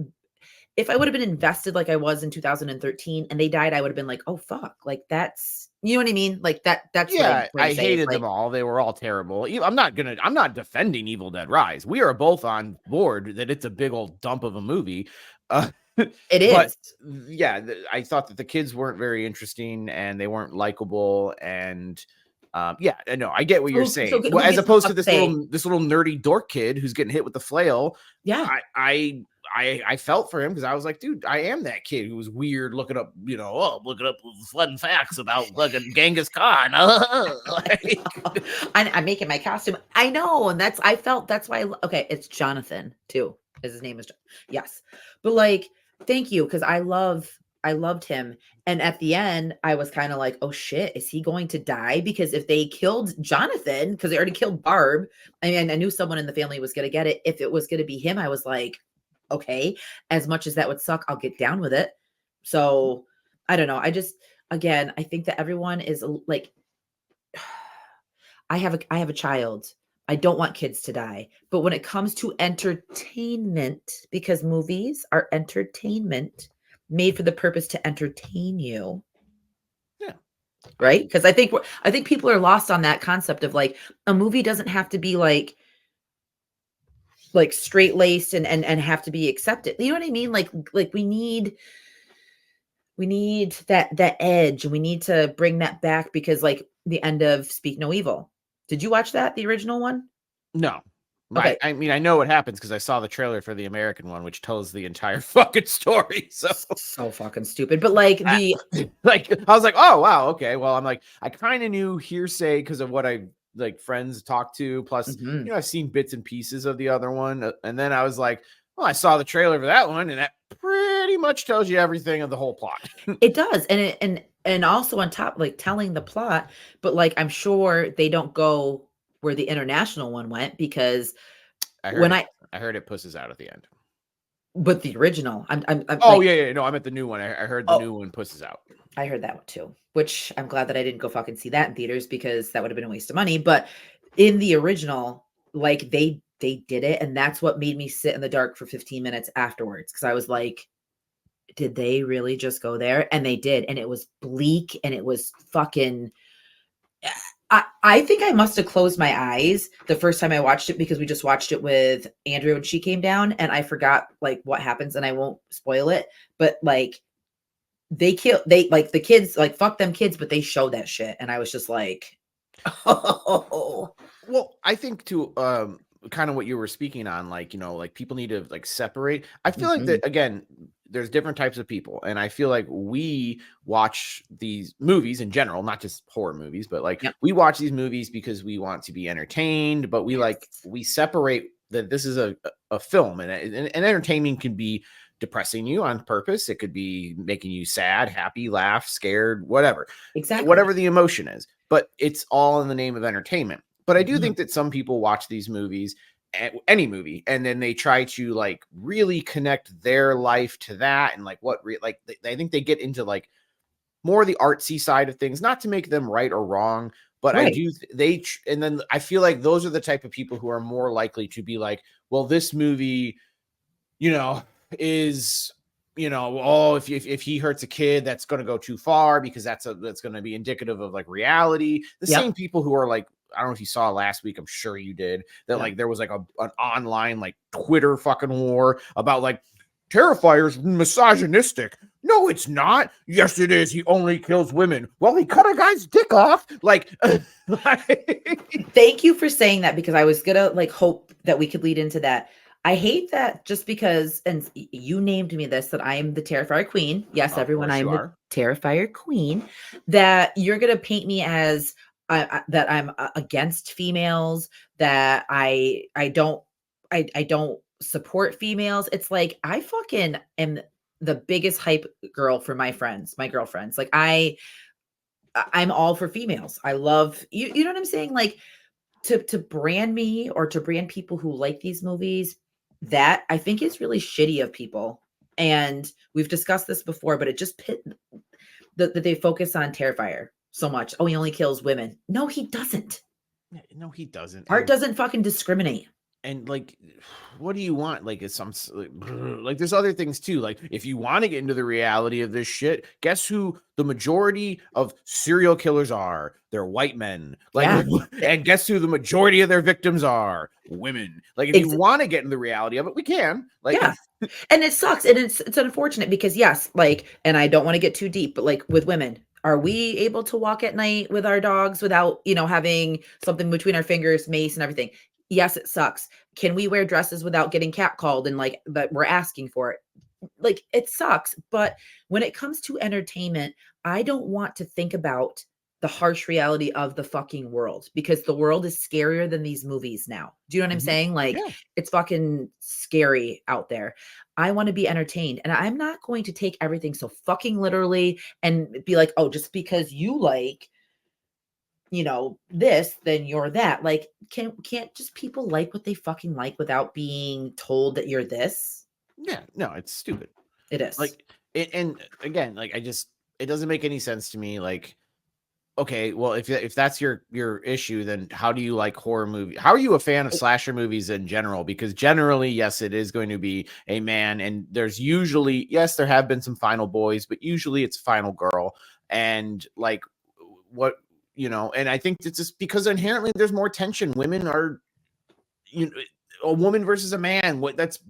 if I would have been invested like I was in 2013 and they died, I would have been like, "Oh fuck." Like that's you know what I mean? Like that's what I'm Yeah, trying I to say is hated them like all. They were all terrible. I'm not defending Evil Dead Rise. We are both on board that it's a big old dump of a movie. Uh, it but is. yeah, I thought that the kids weren't very interesting and they weren't likable. And yeah, I know I get what you're saying. Well, Who as gives a opposed to fuck say, this little nerdy dork kid who's getting hit with the flail, yeah. I felt for him because I was like, dude, I am that kid who was weird looking up, looking up fun facts about fucking Genghis Khan. Like, I'm making my costume. I know, and I felt that's why. Okay, it's Jonathan too. His name is yes, but like, thank you because I loved him, and at the end, I was kind of like, oh shit, is he going to die? Because if they killed Jonathan, because they already killed Barb, I mean, I knew someone in the family was going to get it. If it was going to be him, I was like, okay, as much as that would suck, I'll get down with it. So I don't know. Again, I think that everyone is like I have a child. I don't want kids to die. But when it comes to entertainment, because movies are entertainment made for the purpose to entertain you, yeah, right? Because I think people are lost on that concept of like a movie doesn't have to be like straight laced and have to be accepted. You know what I mean? Like we need that edge. We need to bring that back because like the end of Speak No Evil. Did you watch that, the original one? no. Okay. I mean, I know what happens because I saw the trailer for the American one, which tells the entire fucking story. So, So fucking stupid. But like I, like, I was like, oh wow, okay. Well, I'm like, I kind of knew hearsay because of what I like friends talked to. Plus, Mhm. I've seen bits and pieces of the other one, and then I was like, well, I saw the trailer for that one, and that pretty much tells you everything of the whole plot. It does. And also on top, like telling the plot, but like I'm sure they don't go where the international one went because I heard when it. I I heard it pushes out at the end. but the original, I'm Oh like, yeah, yeah. No, I'm at the new one. I heard the oh, new one pushes out. I heard that one too, which I'm glad that I didn't go fucking see that in theaters because that would have been a waste of money. But in the original, like they did it, and that's what made me sit in the dark for 15 minutes afterwards because I was like, did they really just go there? And they did, and it was bleak and it was fucking I think I must have closed my eyes the first time I watched it because we just watched it with Andrew and she came down and I forgot like what happens and I won't spoil it, but like they like the kids like fuck them kids, but they show that shit and I was just like, oh, Well, I think to kind of what you were speaking on, like, like people need to like separate. I feel like that mhm, again, there's different types of people. And I feel like we watch these movies in general, not just horror movies, but like yep, we watch these movies because we want to be entertained, but yes, we separate that this is a film and entertainment can be depressing you on purpose. It could be making you sad, happy, laugh, scared, exactly. whatever the emotion is, but it's all in the name of entertainment. But I do Mhm. think that some people watch these movies, any movie, and then they try to like really connect their life to that and like I think they get into like more the artsy side of things, not to make them right or wrong, but I Right. do and then I feel like those are the type of people who are more likely to be like, well, this movie, is, oh, if he hurts a kid, that's going to go too far because that's going to be indicative of like reality. The same Yep. people who are like, I don't know if you saw last week, I'm sure you did, that Yeah. like there was like an online like Twitter fucking war about like Terrifier's misogynistic. No, it's not. Yes, it is. He only kills women. Well, he cut a guy's dick off. Like, Thank you for saying that, because I was gonna like hope that we could lead into that. I hate that just because, and you named me this, that I am the Terrifier Queen. Yes, of everyone, course I am you the are. Terrifier Queen. That you're gonna paint me as that I'm against females. That I don't support females. It's like I fucking am the biggest hype girl for my friends, my girlfriends. Like I'm all for females. I love you. You know what I'm saying? Like to brand me or to brand people who like these movies, that I think is really shitty of people. And we've discussed this before, but it just that they focus on Terrifier so much. Oh, he only kills women. No, he doesn't. No, he doesn't. Art doesn't fucking discriminate. And like, what do you want? Like, it's some like there's other things too. Like, if you want to get into the reality of this shit, guess who the majority of serial killers are? They're white men. Like, Yeah. and guess who the majority of their victims are? Women. Like, if you want to get in the reality of it, we can. Like, yeah. And it sucks. And it's unfortunate because yes, like, and I don't want to get too deep, but like with women, are we able to walk at night with our dogs without, having something between our fingers, mace and everything? Yes, it sucks. Can we wear dresses without getting catcalled and like that we're asking for it? Like it sucks. But when it comes to entertainment, I don't want to think about the harsh reality of the fucking world, because the world is scarier than these movies now. Do you know what I'm saying? Like yeah. it's fucking scary out there. I want to be entertained, and I'm not going to take everything so fucking literally and be like, oh, just because you like, this, then you're that. Like, can't just people like what they fucking like without being told that you're this? Yeah, no, it's stupid. It is. Like, and again, like, it doesn't make any sense to me. Like, okay, well, if that's your issue, then how do you like horror movie? How are you a fan of slasher movies in general? Because generally, yes, it is going to be a man, and there's usually, yes, there have been some final boys, but usually it's final girl. And like, what, and I think it's just because inherently there's more tension. Women are, a woman versus a man.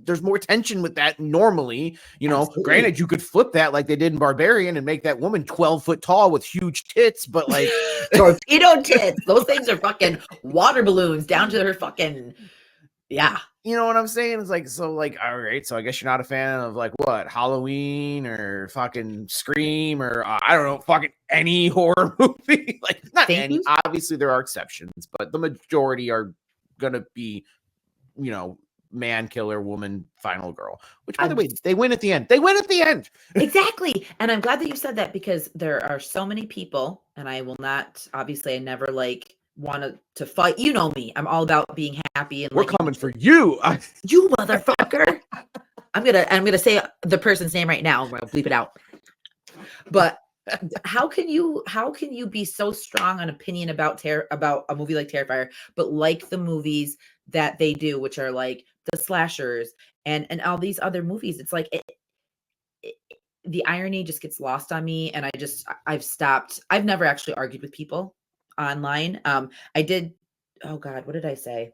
There's more tension with that normally. Absolutely. Granted, you could flip that like they did in Barbarian and make that woman 12 foot tall with huge tits, but like torpedo tits. Those things are fucking water balloons down to her fucking, yeah. You know what I'm saying? It's like, so like, all right, so I guess you're not a fan of like what, Halloween or fucking Scream or I don't know, fucking any horror movie. Like, not Thank any, you. obviously there are exceptions, but the majority are gonna be, man killer, woman final girl. Which, by the way, they win at the end. They win at the end. Exactly. And I'm glad that you said that, because there are so many people, and I will not, obviously I never like want to fight. You know me. I'm all about being happy, and we're coming for you. You motherfucker. I'm gonna say the person's name right now. I'm gonna bleep it out. But how can you be so strong on opinion about a movie like Terrifier, but like the movies that they do, which are like the slashers and all these other movies? It's like the irony just gets lost on me, and I've stopped. I've never actually argued with people online. I did. Oh God, what did I say?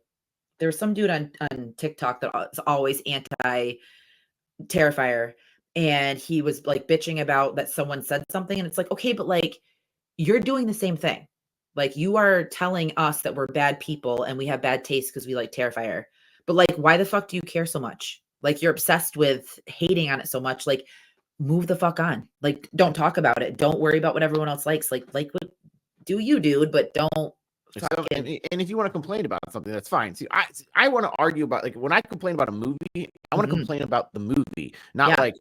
There was some dude on TikTok that is always anti Terrifier, and he was like bitching about that someone said something, and it's like, okay, but like you're doing the same thing. Like you are telling us that we're bad people and we have bad taste because we like Terrifier. But like, why the fuck do you care so much? Like you're obsessed with hating on it so much. Like, move the fuck on. Like, don't talk about it. Don't worry about what everyone else likes. Like what do you, dude? But don't. And if you want to complain about something, that's fine. See, I want to argue about, like, when I complain about a movie, I want to complain about the movie, not like,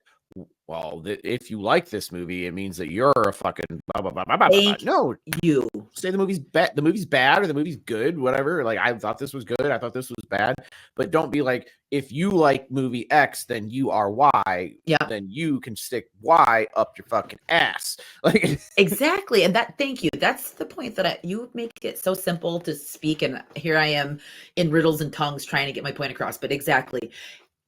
well, if you like this movie, it means that you're a fucking blah, blah, blah, blah, blah, blah. Thank No, you. say the movie's bad or the movie's good, whatever. Like, I thought this was good, I thought this was bad, but don't be like, if you like movie X, then you are Y. Yeah. Then you can stick Y up your fucking ass. Like, exactly. And thank you. That's the point that you make it so simple to speak. And here I am in riddles and tongues trying to get my point across. But exactly.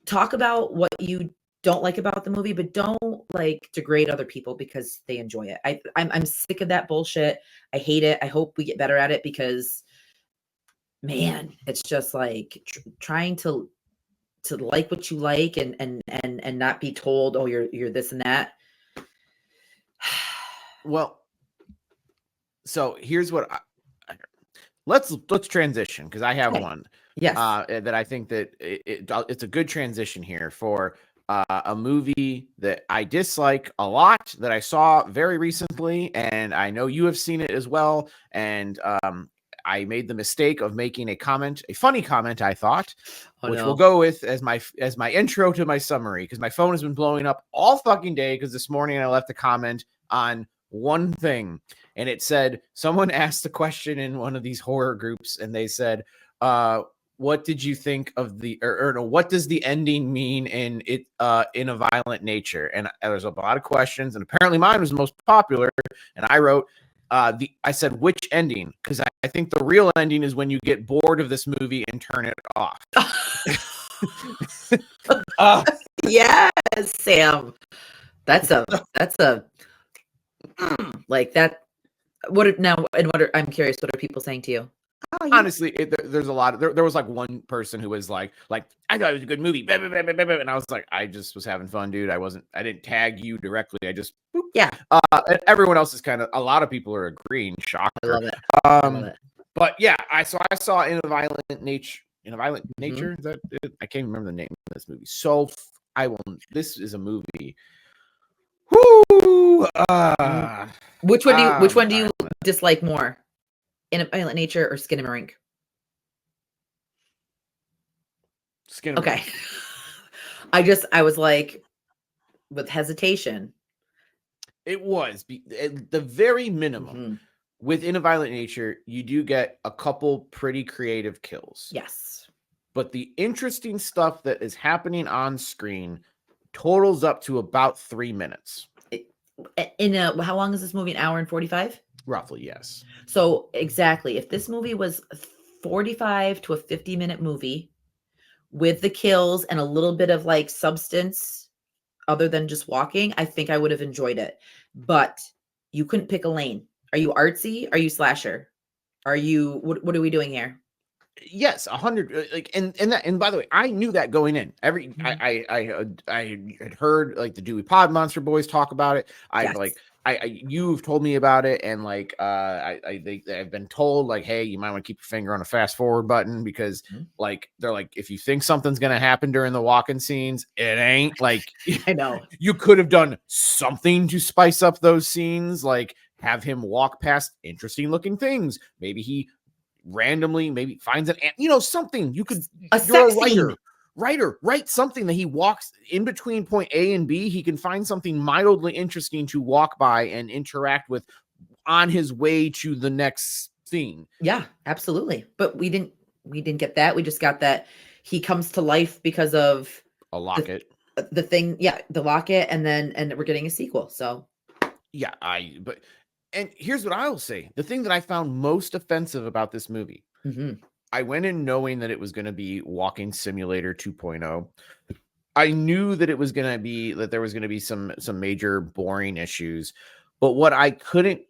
Talk about what you don't like about the movie, but don't like degrade other people because they enjoy it. I'm sick of that bullshit. I hate it. I hope we get better at it because, man, it's just like trying to like what you like and not be told, oh, you're this and that. well, so here's what let's transition, because I have one. Yes. That I think that it's a good transition here for a movie that I dislike a lot, that I saw very recently, and I know you have seen it as well. And I made the mistake of making a funny comment, I thought, which we'll go with as my intro to my summary, because my phone has been blowing up all fucking day, because this morning I left a comment on one thing, and it said, someone asked a question in one of these horror groups, and they said, what did you think of what does the ending mean in A Violent Nature? And there's a lot of questions, and apparently mine was the most popular. And I wrote, I said, which ending? Because I think the real ending is when you get bored of this movie and turn it off. Yes, Sam. That's a like that. I'm curious, what are people saying to you? Honestly, there's a lot. There was like one person who was like, I thought it was a good movie, and I was like, I just was having fun, dude. I didn't tag you directly. I just, boop. Yeah. And everyone else is a lot of people are agreeing. Shocker. I love it. I love it. But yeah, I saw In a Violent Nature. In a Violent Nature, is that it? I can't remember the name of this movie. So this is a movie. Whoo! Which one do you dislike more? In a Violent Nature or Skinamarink? Skinamarink. Okay. I was like, with hesitation. It was at the very minimum. Within A Violent Nature, you do get a couple pretty creative kills. Yes. But the interesting stuff that is happening on screen totals up to about 3 minutes. How long is this movie? An hour and 45? Roughly, yes. So exactly. If this movie was 45 to a 50-minute movie with the kills and a little bit of like substance other than just walking, I think I would have enjoyed it. But you couldn't pick a lane. Are you artsy? Are you slasher? Are you what are we doing here? Yes, 100. And by the way, I knew that going in. I had heard like the Dewey Pod Monster Boys talk about it. You've told me about it, and like I've been told like, hey, you might want to keep your finger on a fast forward button, because like they're like, if you think something's gonna happen during the walking scenes, it ain't. Like, I know you could have done something to spice up those scenes, like have him walk past interesting looking things. Maybe he randomly finds something. You're a writer, write something that he walks in between point A and B. He can find something mildly interesting to walk by and interact with on his way to the next scene. Yeah, absolutely. But we didn't get that. We just got that he comes to life because of a locket. The thing, the locket, and we're getting a sequel. So yeah, and here's what I'll say. The thing that I found most offensive about this movie, I went in knowing that it was going to be Walking Simulator 2.0. I knew that there was going to be some major boring issues. But what I couldn't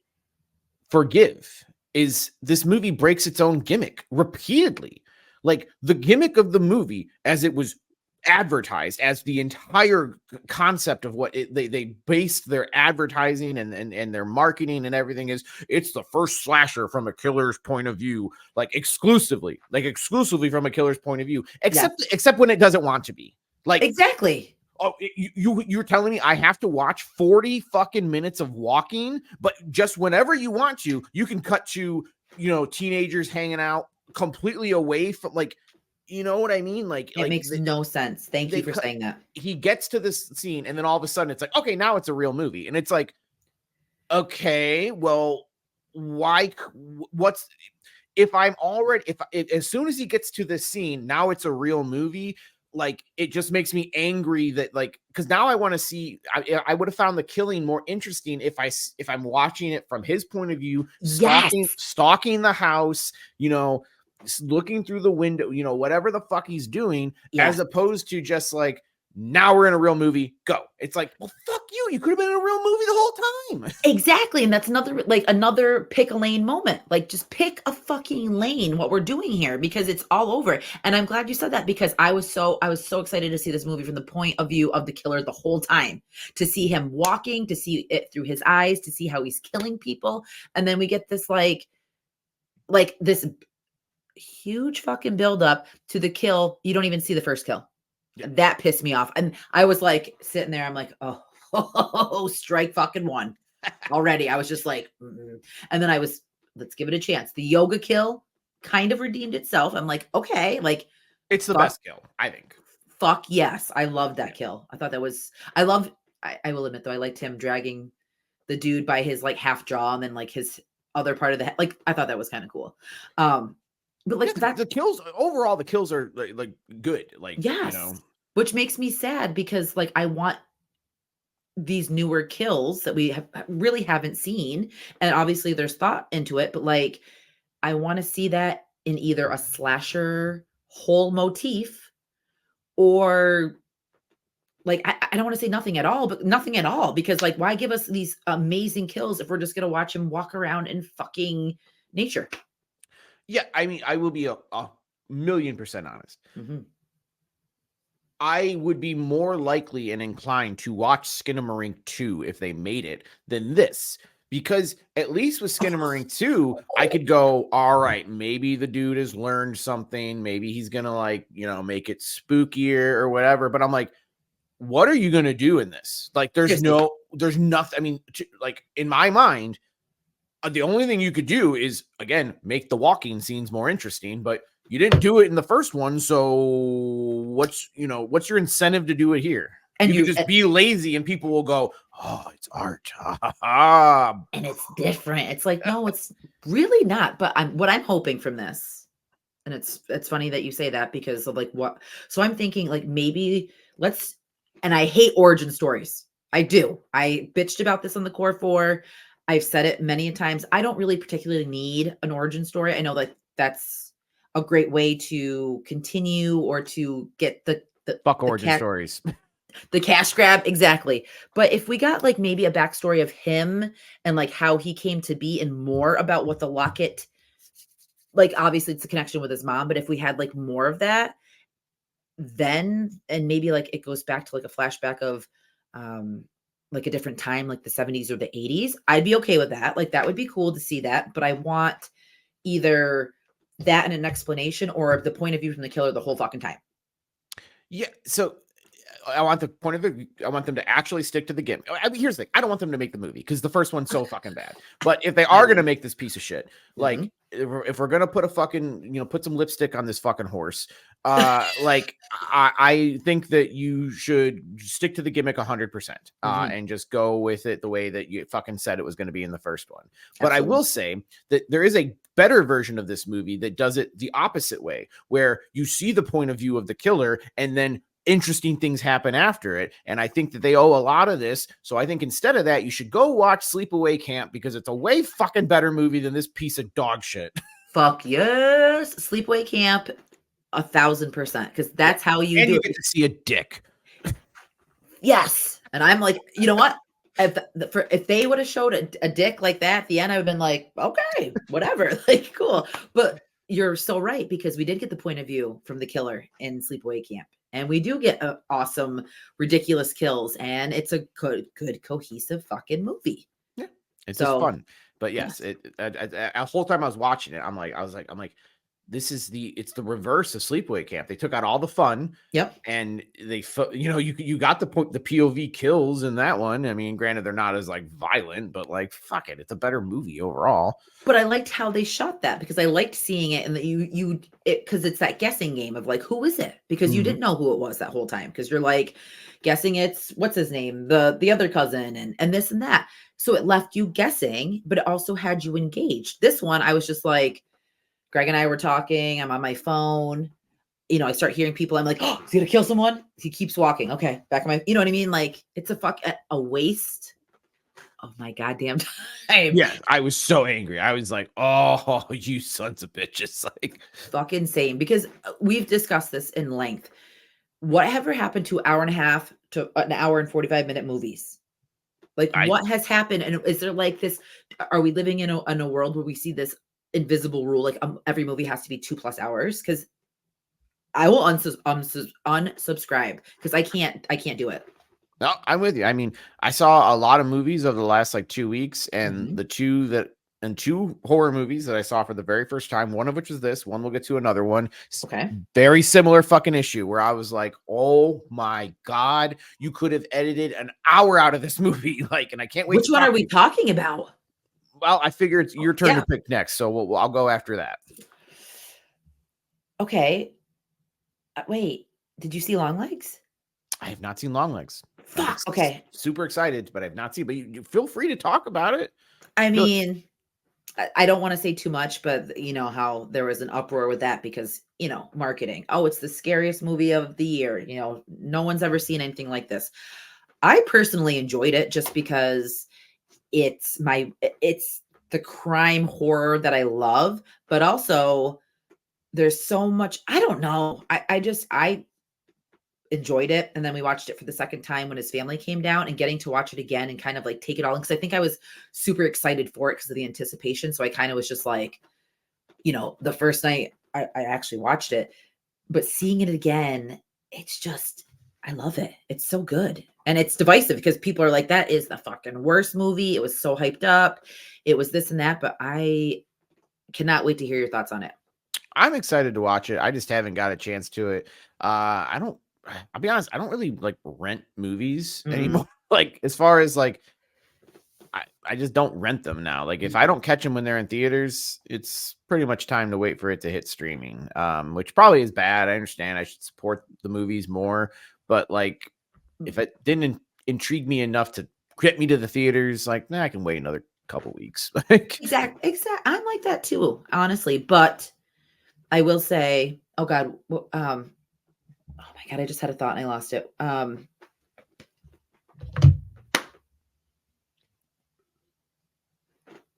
forgive is this movie breaks its own gimmick repeatedly. Like, the gimmick of the movie, as it was advertised, as the entire concept of what they based their advertising and their marketing and everything is, it's the first slasher from a killer's point of view, exclusively from a killer's point of view, except when it doesn't want to be. Like, exactly. Oh, you're telling me I have to watch 40 fucking minutes of walking, but just whenever you want to, you can cut to, teenagers hanging out completely away from, like, You know what I mean? Like It makes no sense. Thank you they for saying that. he gets to this scene, and then all of a sudden it's like, okay, now it's a real movie, and it's like, okay, well, why? What's if I'm already if as soon as he gets to this scene, now it's a real movie. Like it just makes me angry that like because now I want to see. I would have found the killing more interesting if I'm watching it from his point of view, Yes. stalking the house, looking through the window, whatever the fuck he's doing, Yes. as opposed to just like now we're in a real movie. Go. It's like, well, fuck you. You could have been in a real movie the whole time. Exactly. And that's another pick a lane moment. Like just pick a fucking lane what we're doing here because it's all over. And I'm glad you said that because I was so excited to see this movie from the point of view of the killer the whole time. To see him walking, to see it through his eyes, to see how he's killing people. And then we get this like this huge fucking buildup to the kill. You don't even see the first kill. Yeah. That pissed me off. And I was like sitting there, I'm like, oh, strike fucking one already. I was just like, and then let's give it a chance. The yoga kill kind of redeemed itself. I'm like, okay, like it's the best kill, I think. Fuck yes. I loved that kill. I thought that was, I will admit though, I liked him dragging the dude by his like half jaw and then like his other part of the head. Like, I thought that was kind of cool. But like the kills overall, the kills are like good. Like, yes, which makes me sad because like I want these newer kills that we really haven't seen, and obviously there's thought into it, but like I want to see that in either a slasher whole motif or like I don't want to say nothing at all, but nothing at all because like why give us these amazing kills if we're just gonna watch him walk around in fucking nature? Yeah, I mean, I will be a million% honest. Mm-hmm. I would be more likely and inclined to watch Skinamarink 2 if they made it than this. Because at least with Skinamarink 2, I could go, all right, maybe the dude has learned something. Maybe he's going to like, make it spookier or whatever. But I'm like, what are you going to do in this? Like, there's nothing. I mean, like in my mind, the only thing you could do is, again, make the walking scenes more interesting, but you didn't do it in the first one. So what's your incentive to do it here? And you just be lazy and people will go, oh, it's art. And it's different. It's like, no, it's really not. But what I'm hoping from this, and it's funny that you say that because of like what, so I'm thinking like maybe and I hate origin stories. I do. I bitched about this on the Core 4. I've said it many times. I don't really particularly need an origin story. I know that that's a great way to continue or to get the fuck origin stories. The cash grab, exactly. But if we got like maybe a backstory of him and like how he came to be and more about what the locket, like obviously it's a connection with his mom, but if we had like more of that, then and maybe like it goes back to like a flashback of like a different time, like the 70s or the 80s, I'd be okay with that. Like that would be cool to see that. But I want either that and an explanation or the point of view from the killer the whole fucking time. Yeah. So I want the point of view. I want them to actually stick to the gimmick. I mean, here's the thing. I don't want them to make the movie because the first one's so fucking bad. But if they are going to make this piece of shit, like if we're going to put a fucking, put some lipstick on this fucking horse, like I think that you should stick to the gimmick 100% and just go with it the way that you fucking said it was going to be in the first one. But I will say that there is a better version of this movie that does it the opposite way, where you see the point of view of the killer and then interesting things happen after it. And I think that they owe a lot of this. So I think instead of that, you should go watch Sleepaway Camp because it's a way fucking better movie than this piece of dog shit. Fuck yes. Sleepaway Camp 1,000%. Because that's how you do it. Get to see a dick. Yes. And I'm like, you know what? If they would have showed a dick like that at the end, I would have been like, okay, whatever. Like, cool. But you're so right because we did get the point of view from the killer in Sleepaway Camp. And we do get awesome, ridiculous kills. And it's a good, cohesive fucking movie. Yeah. It's just fun. But yes, a whole time I was watching it, I'm like, it's the reverse of sleepaway camp. They took out all the fun, Yep. and you got the POV kills in that one. I mean, granted, they're not as like violent, but like fuck it, it's a better movie overall. But I liked how they shot that because I liked seeing it, and that because it's that guessing game of like, who is it? Because you didn't know who it was that whole time, because you're like guessing it's what's his name, the other cousin, and this and that. So it left you guessing, but it also had you engaged. This one, I was just like, Greg and I were talking. I'm on my phone. I start hearing people. I'm like, oh, he's gonna kill someone. He keeps walking. Okay, back of my. You know what I mean? Like, it's a waste of my goddamn time. Yeah, I was so angry. I was like, oh, you sons of bitches. Like, Fucking same, because we've discussed this in length. Whatever happened to hour and a half to an hour and 45-minute movies? Like, I what has happened? And is there like this? Are we living in a world where we see this invisible rule? Like, every movie has to be 2+ hours? Because I will unsubscribe, because I can't do it. No, I'm with you. I mean, I saw a lot of movies over the last like 2 weeks, and Mhm. two horror movies that I saw for the very first time, one of which was this one. We'll get to another one. Okay. Very similar fucking issue where I was like, oh my God, you could have edited an hour out of this movie. Like, and I can't wait Which to one talk are to we you. talking about? Well, I figure it's your turn Yeah. to pick next. So I'll go after that. Okay. Wait. Did you see Long Legs? I have not seen Longlegs. I'm Fuck. Okay. super excited, but I've not seen. But you feel free to talk about it. I Feel- mean, I don't want to say too much, but you know how there was an uproar with that because, marketing. Oh, it's the scariest movie of the year. No one's ever seen anything like this. I personally enjoyed it just because it's the crime horror that I love, but also there's so much, I don't know. I enjoyed it, and then we watched it for the second time when his family came down, and getting to watch it again and kind of like take it all in, because I think I was super excited for it because of the anticipation. So I kind of was just like, the first night I actually watched it, but seeing it again, it's just, I love it. It's so good. And it's divisive because people are like, that is the fucking worst movie. It was so hyped up. It was this and that, but I cannot wait to hear your thoughts on it. I'm excited to watch it. I just haven't got a chance to it. I'll be honest, I don't really like rent movies Mm, anymore. Like, as far as like, I just don't rent them now. Like, if I don't catch them when they're in theaters, it's pretty much time to wait for it to hit streaming. Which probably is bad. I understand I should support the movies more, but like, if it didn't intrigue me enough to get me to the theaters, like, I can wait another couple weeks. Like, exact. I'm like that too, honestly. But I will say, oh God, oh my God, I just had a thought and I lost it.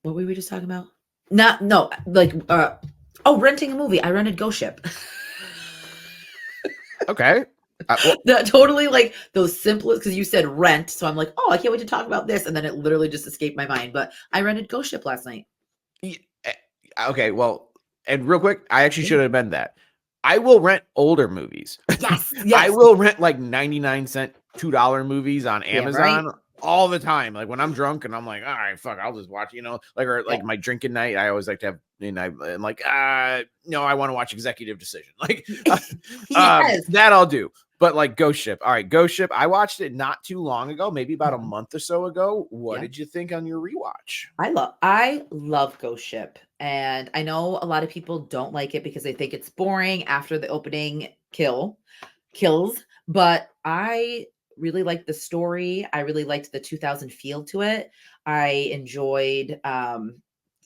What were we just talking about? Not, no, like, oh, renting a movie. I rented Ghost Ship. okay. Well, Totally like those simplest, because you said rent. So I'm like, oh, I can't wait to talk about this. And then it literally just escaped my mind. But I rented Ghost Ship last night. okay. Well, and real quick, I actually Yeah. should have been that. I will rent older movies. Yes. I Yes. will rent like 99-cent, $2 movies on Damn right. Amazon all the time. Like, when I'm drunk and I'm like, all right, fuck, I'll just watch, like, or like Yep. my drinking night. I always like to have, I'm like, no, I want to watch Executive Decision. Like, Yes. that I'll do. But like Ghost Ship. All right, Ghost Ship. I watched it not too long ago, maybe about a Mhm. month or so ago. What Yeah. did you think on your rewatch? I love Ghost Ship. And I know a lot of people don't like it because they think it's boring after the opening kills, but I really liked the story. I really liked the 2000 feel to it. I enjoyed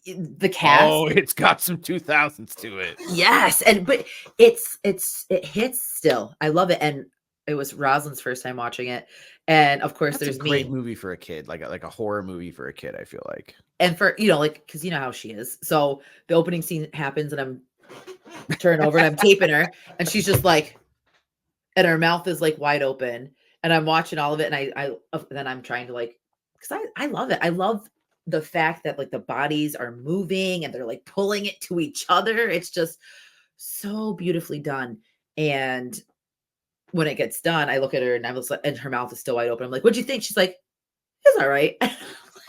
the cast. Oh, it's got some 2000s to it. Yes, but it hits still. I love it, and it was Rosalind's first time watching it, and of course, That's a there's great me. movie for a kid, like a horror movie for a kid, I feel like. And for like, because you know how she is. So the opening scene happens, and I'm turning over, and I'm taping her, and she's just like, and her mouth is like wide open, and I'm watching all of it, and then I'm trying to like, because I love it. I love the fact that like the bodies are moving and they're like pulling it to each other. It's just so beautifully done. And when it gets done, I look at her and and her mouth is still wide open. I'm like, "What'd you think?" She's like, "It's all right."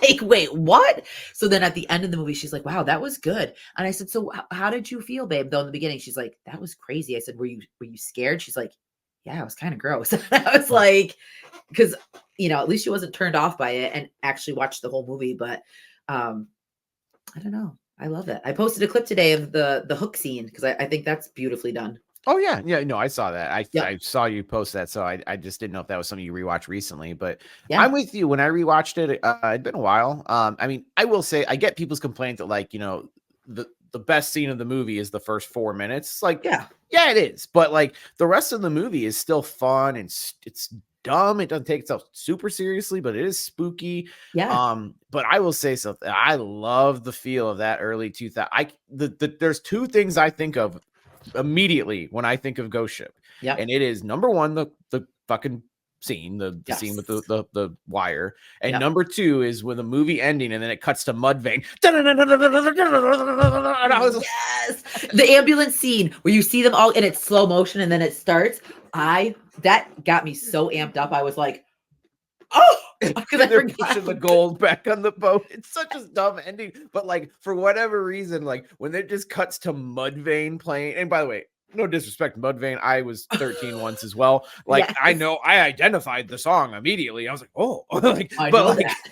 like, wait, what? So then at the end of the movie, she's like, wow, that was good. And I said, so how did you feel, babe? Though in the beginning, she's like, that was crazy. I said, were you scared? She's like, yeah, it was kind of gross. I was like, because at least she wasn't turned off by it and actually watched the whole movie. But I don't know. I love it. I posted a clip today of the hook scene because I think that's beautifully done. Oh yeah, yeah. No, I saw that. I Yep. I saw you post that, so I just didn't know if that was something you rewatched recently. But Yeah. I'm with you. When I rewatched it, it'd been a while. I mean, I will say I get people's complaint that like the best scene of the movie is the first 4 minutes. It's like, Yeah. yeah, it is, but like the rest of the movie is still fun and it's dumb. It doesn't take itself super seriously, but it is spooky. Yeah. But I will say something. I love the feel of that early 2000. There's two things I think of immediately when I think of Ghost Ship, Yep. and it is number one the fucking scene, the scene with Yes. the wire, and Yep. number two is with the movie ending, and then it cuts to Mudvayne, and I was like, Yes. The ambulance scene where you see them all and it's slow motion and then it starts. That got me so amped up. I was like, oh, because I they're forgot. pushing the gold back on the boat. It's such a dumb ending, but like for whatever reason, like when it just cuts to Mudvayne playing, and by the way, no disrespect, Mudvayne, I was 13 once as well. Like Yes. I identified the song immediately. I was like, oh, like, I but know like, that.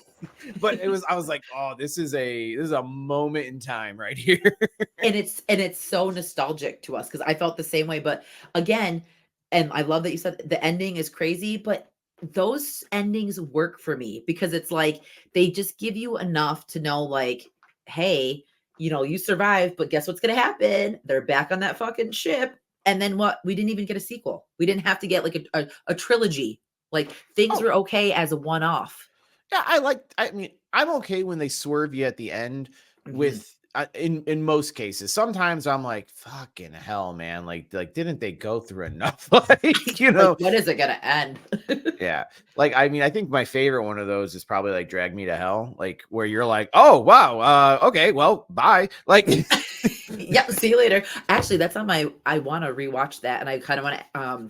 but I was like, oh, this is a moment in time right here. And it's so nostalgic to us because I felt the same way. But again, and I love that you said the ending is crazy, but those endings work for me because it's like they just give you enough to know, like, hey, you survived, but guess what's gonna happen? They're back on that fucking ship. And then what? We didn't even get a sequel. We didn't have to get like a trilogy. Like things Oh, were okay as a one-off. yeah, I mean, I'm okay when they swerve you at the end Mhm. with in most cases. Sometimes I'm like, fucking hell, man. Like didn't they go through enough? Like, Like, when is it gonna end? yeah. Like, I mean, I think my favorite one of those is probably like Drag Me to Hell, like where you're like, oh wow, okay, well, bye. Like Yep, see you later. Actually, that's on my I wanna rewatch that, and I kinda wanna,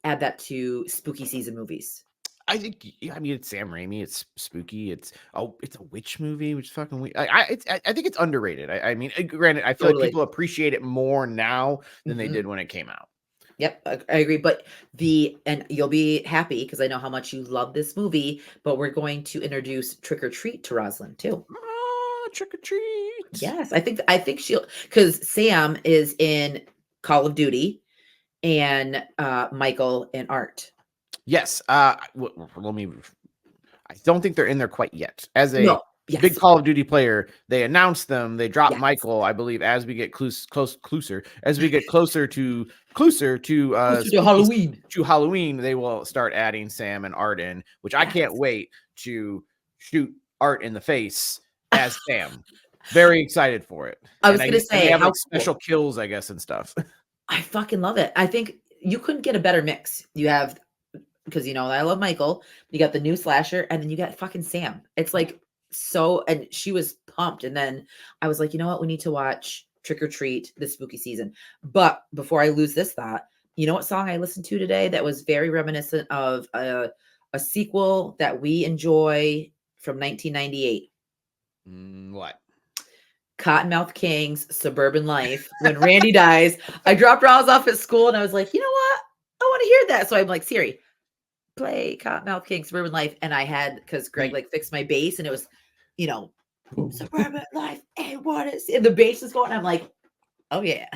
add that to spooky season movies. I think I mean it's Sam Raimi, it's spooky, it's a witch movie, which fucking I think it's underrated. I mean, granted, I feel like Totally. people appreciate it more now than they Mhm. did when it came out. Yep, I agree, but and you'll be happy because I know how much you love this movie, but we're going to introduce Trick or Treat to Rosalind too. Ah, trick or treat. Yes, I think she'll because Sam is in Call of Duty and, Michael and Art. Yes. Let me. I don't think they're in there quite yet. As a No. big Yes. Call of Duty player, they announced them. They dropped Yes. Michael, I believe, as we get closer, as we get closer to Closer to spooky Halloween. to Halloween, they will start adding Sam and Art in, which I can't Yes. wait to shoot Art in the face as Sam. Very excited for it. I And was gonna they say, have how like cool. special kills, I guess, and stuff. I fucking love it. I think you couldn't get a better mix. You have because I love Michael. You got the new slasher, and then you got fucking Sam. It's like so, and she was pumped. And then I was like, you know what? We need to watch Trick or Treat this spooky season. But before I lose this thought, you know what song I listened to today that was very reminiscent of a sequel that we enjoy from 1998? What? Cottonmouth King's Suburban Life. When Randy dies, I dropped Roz off at school and I was like, you know what? I want to hear that. So I'm like, Siri, play Cottonmouth King Suburban Life. And I had because Greg The like fixed my bass and it was, Suburban Life. Hey, what is and the bass is going. I'm like, oh yeah.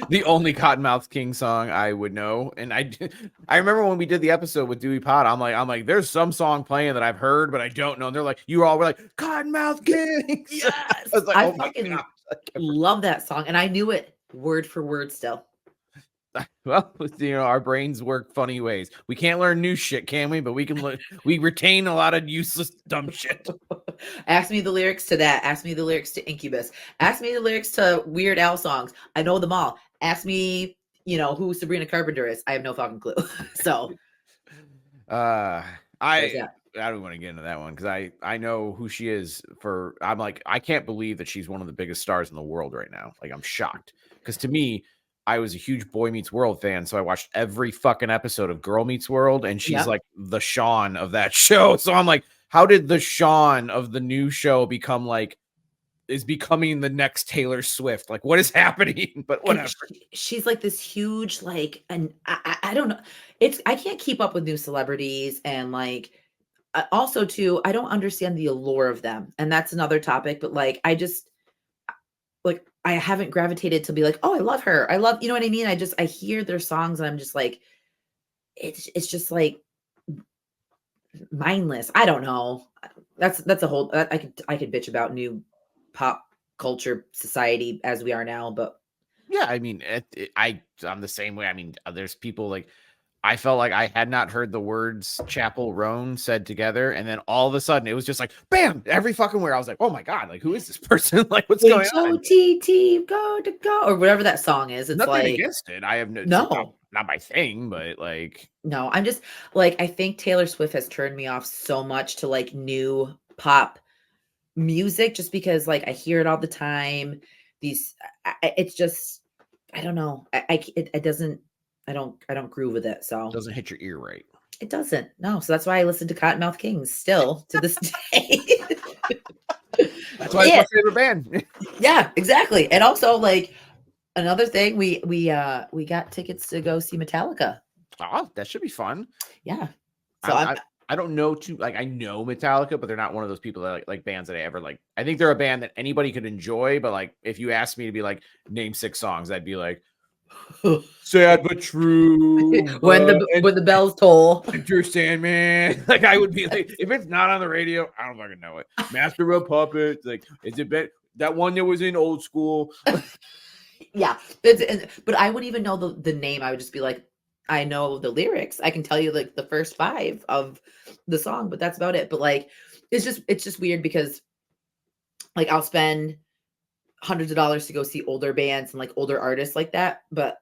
the only Cottonmouth King song I would know. And I remember when we did the episode with Dewey Pot, I'm like, there's some song playing that I've heard, but I don't know. And they're like, you all were like, Cottonmouth Kings. I Yes. was like, I oh my fucking God. love that song. And I knew it word for word still. Well, our brains work funny ways. We can't learn new shit, can we? But we retain a lot of useless dumb shit. Ask me the lyrics to that. Ask me the lyrics to Incubus. Ask me the lyrics to Weird Al songs. I know them all. Ask me, who Sabrina Carpenter is. I have no fucking clue. So Uh there's I that. I don't want to get into that one because I know who she is I'm like, I can't believe that she's one of the biggest stars in the world right now. Like, I'm shocked. Because to me, I was a huge Boy Meets World fan, so I watched every fucking episode of Girl Meets World, and she's Yep. like the Sean of that show. So I'm like, how did the Sean of the new show become like is becoming the next Taylor Swift? Like, what is happening? But And whatever. she's like this huge, like, and I don't know. I can't keep up with new celebrities and like also too, I don't understand the allure of them. And that's another topic, but like I just like I haven't gravitated to be like, oh, I love her. I love, you know what I mean? I hear their songs and I'm just like, it's just like mindless. I don't know. That's a whole I could bitch about new pop culture society as we are now, but Yeah, I mean, I'm the same way. I mean, there's people like I felt like I had not heard the words Chapel Roan said together, and then all of a sudden it was just like bam, every fucking where. I was like, oh my god, like who is this person? Like what's going on? H-O-T-T, go to go, or whatever that song is. It's Nothing like, against it. I have no, it's no, not my thing, but like, no, I'm just like, I think Taylor Swift has turned me off so much to like new pop music just because like I hear it all the time. These, it's just, I don't know. It doesn't, I don't groove with it. So doesn't hit your ear right. it doesn't. No. So that's why I listen to Cottonmouth Kings still to this day. That's why it's my favorite band. Yeah, exactly. And also like another thing, we got tickets to go see Metallica. Oh, that should be fun. Yeah. So I'm I don't know too like I know Metallica, but they're not one of those people that like bands that I ever like. I think they're a band that anybody could enjoy, but like if you asked me to be like name 6 songs, I'd be like sad but true. when the bells toll. Enter Sandman. Like I would be like, if it's not on the radio, I don't fucking know it. Master of Puppets. Like, is it that one that was in Old School? Yeah. But I wouldn't even know the name. I would just be like, I know the lyrics. I can tell you like the first 5 of the song, but that's about it. But like it's just weird because like I'll spend hundreds of dollars to go see older bands and like older artists like that, but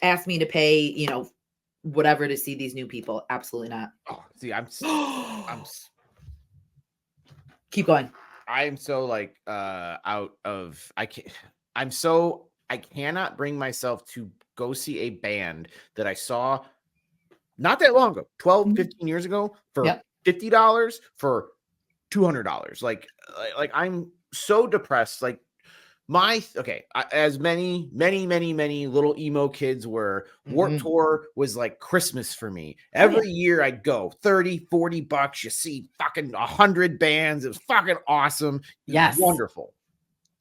ask me to pay, whatever to see these new people. Absolutely not. Oh, see, Keep going. I am so like out of I cannot bring myself to go see a band that I saw not that long ago, 12, 15 years ago for Yep. $50 for $200. Like I'm so depressed. Like as many little emo kids were, Warped Tour was like Christmas for me. Every year I'd go $30-$40, you see fucking 100 bands. It was fucking awesome. Yes. Wonderful.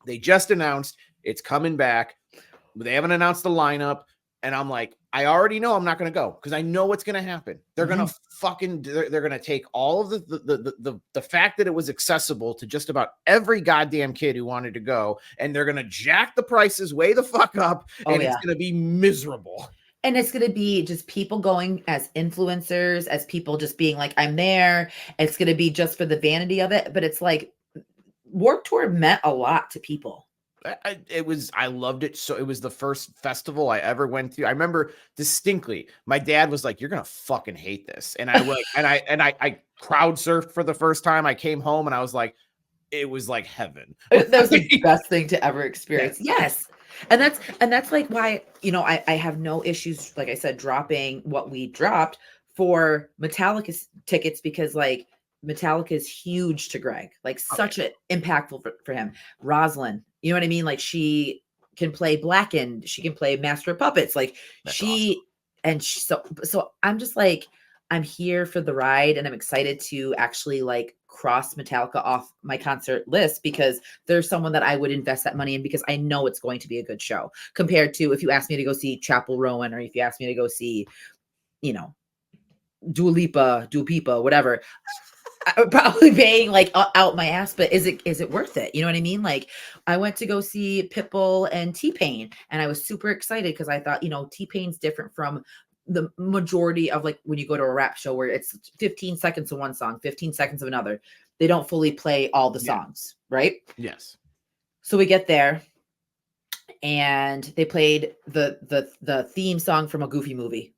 They just announced it's coming back. They haven't announced the lineup. And I'm like, I already know I'm not going to go because I know what's going to happen. They're going to they're going to take all of the fact that it was accessible to just about every goddamn kid who wanted to go. And they're going to jack the prices way the fuck up. And it's going to be miserable. And it's going to be just people going as influencers, as people just being like, I'm there. It's going to be just for the vanity of it. But it's like Warped Tour meant a lot to people. I loved it. So it was the first festival I ever went to. I remember distinctly, my dad was like, you're going to fucking hate this. And I like, and I crowd surfed for the first time. I came home and I was like, it was like heaven. That was the best thing to ever experience. Yes. And that's like why, I have no issues, like I said, dropping what we dropped for Metallica tickets, because like Metallica is huge to Greg, like such an impactful for him. Rosalind, you know what I mean? Like she can play Blackened, she can play Master of Puppets, like That's so I'm just like, I'm here for the ride, and I'm excited to actually like cross Metallica off my concert list because there's someone that I would invest that money in because I know it's going to be a good show compared to if you ask me to go see Chapel Rowan or if you ask me to go see, Dua Lipa, whatever. I'm probably paying like out my ass, but is it worth it? You know what I mean? Like I went to go see Pitbull and T-Pain, and I was super excited because I thought, T-Pain's different from the majority of like when you go to a rap show where it's 15 seconds of one song, 15 seconds of another. They don't fully play all the songs, right? Yes. So we get there and they played the theme song from a Goofy movie.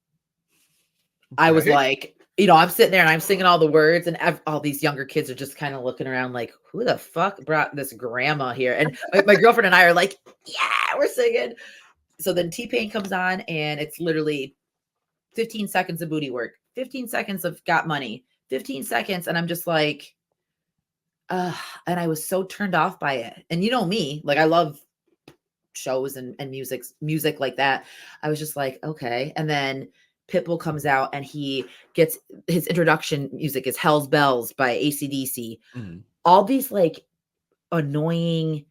I was like, I'm sitting there and I'm singing all the words, and all these younger kids are just kind of looking around like, who the fuck brought this grandma here? And my girlfriend and I are like, yeah, we're singing. So then T-Pain comes on and it's literally 15 seconds of booty work, 15 seconds of Got Money, 15 seconds. And I'm just like, and I was so turned off by it. And you know me, like I love shows and music like that. I was just like, okay. And then Pitbull comes out and he gets his introduction music is Hell's Bells by AC/DC. Mhm. All these like annoying,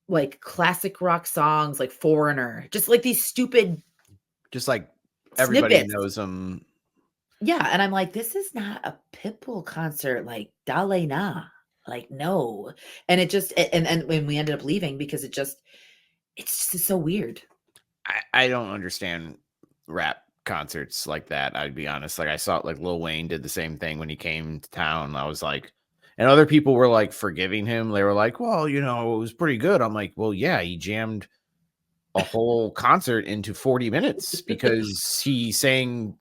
like classic rock songs, like Foreigner, just like these stupid Just like everybody snippets. knows them. Yeah. And I'm like, this is not a Pitbull concert, like Dale Na. Like, no. And it just, and when we ended up leaving because it's just so weird. I don't understand rap concerts like that. I'd be honest. Like I saw like Lil Wayne did the same thing when he came to town. I was like, and other people were like forgiving him. They were like, well, you know, it was pretty good. I'm like, well, yeah, he jammed a whole concert into 40 minutes because he sang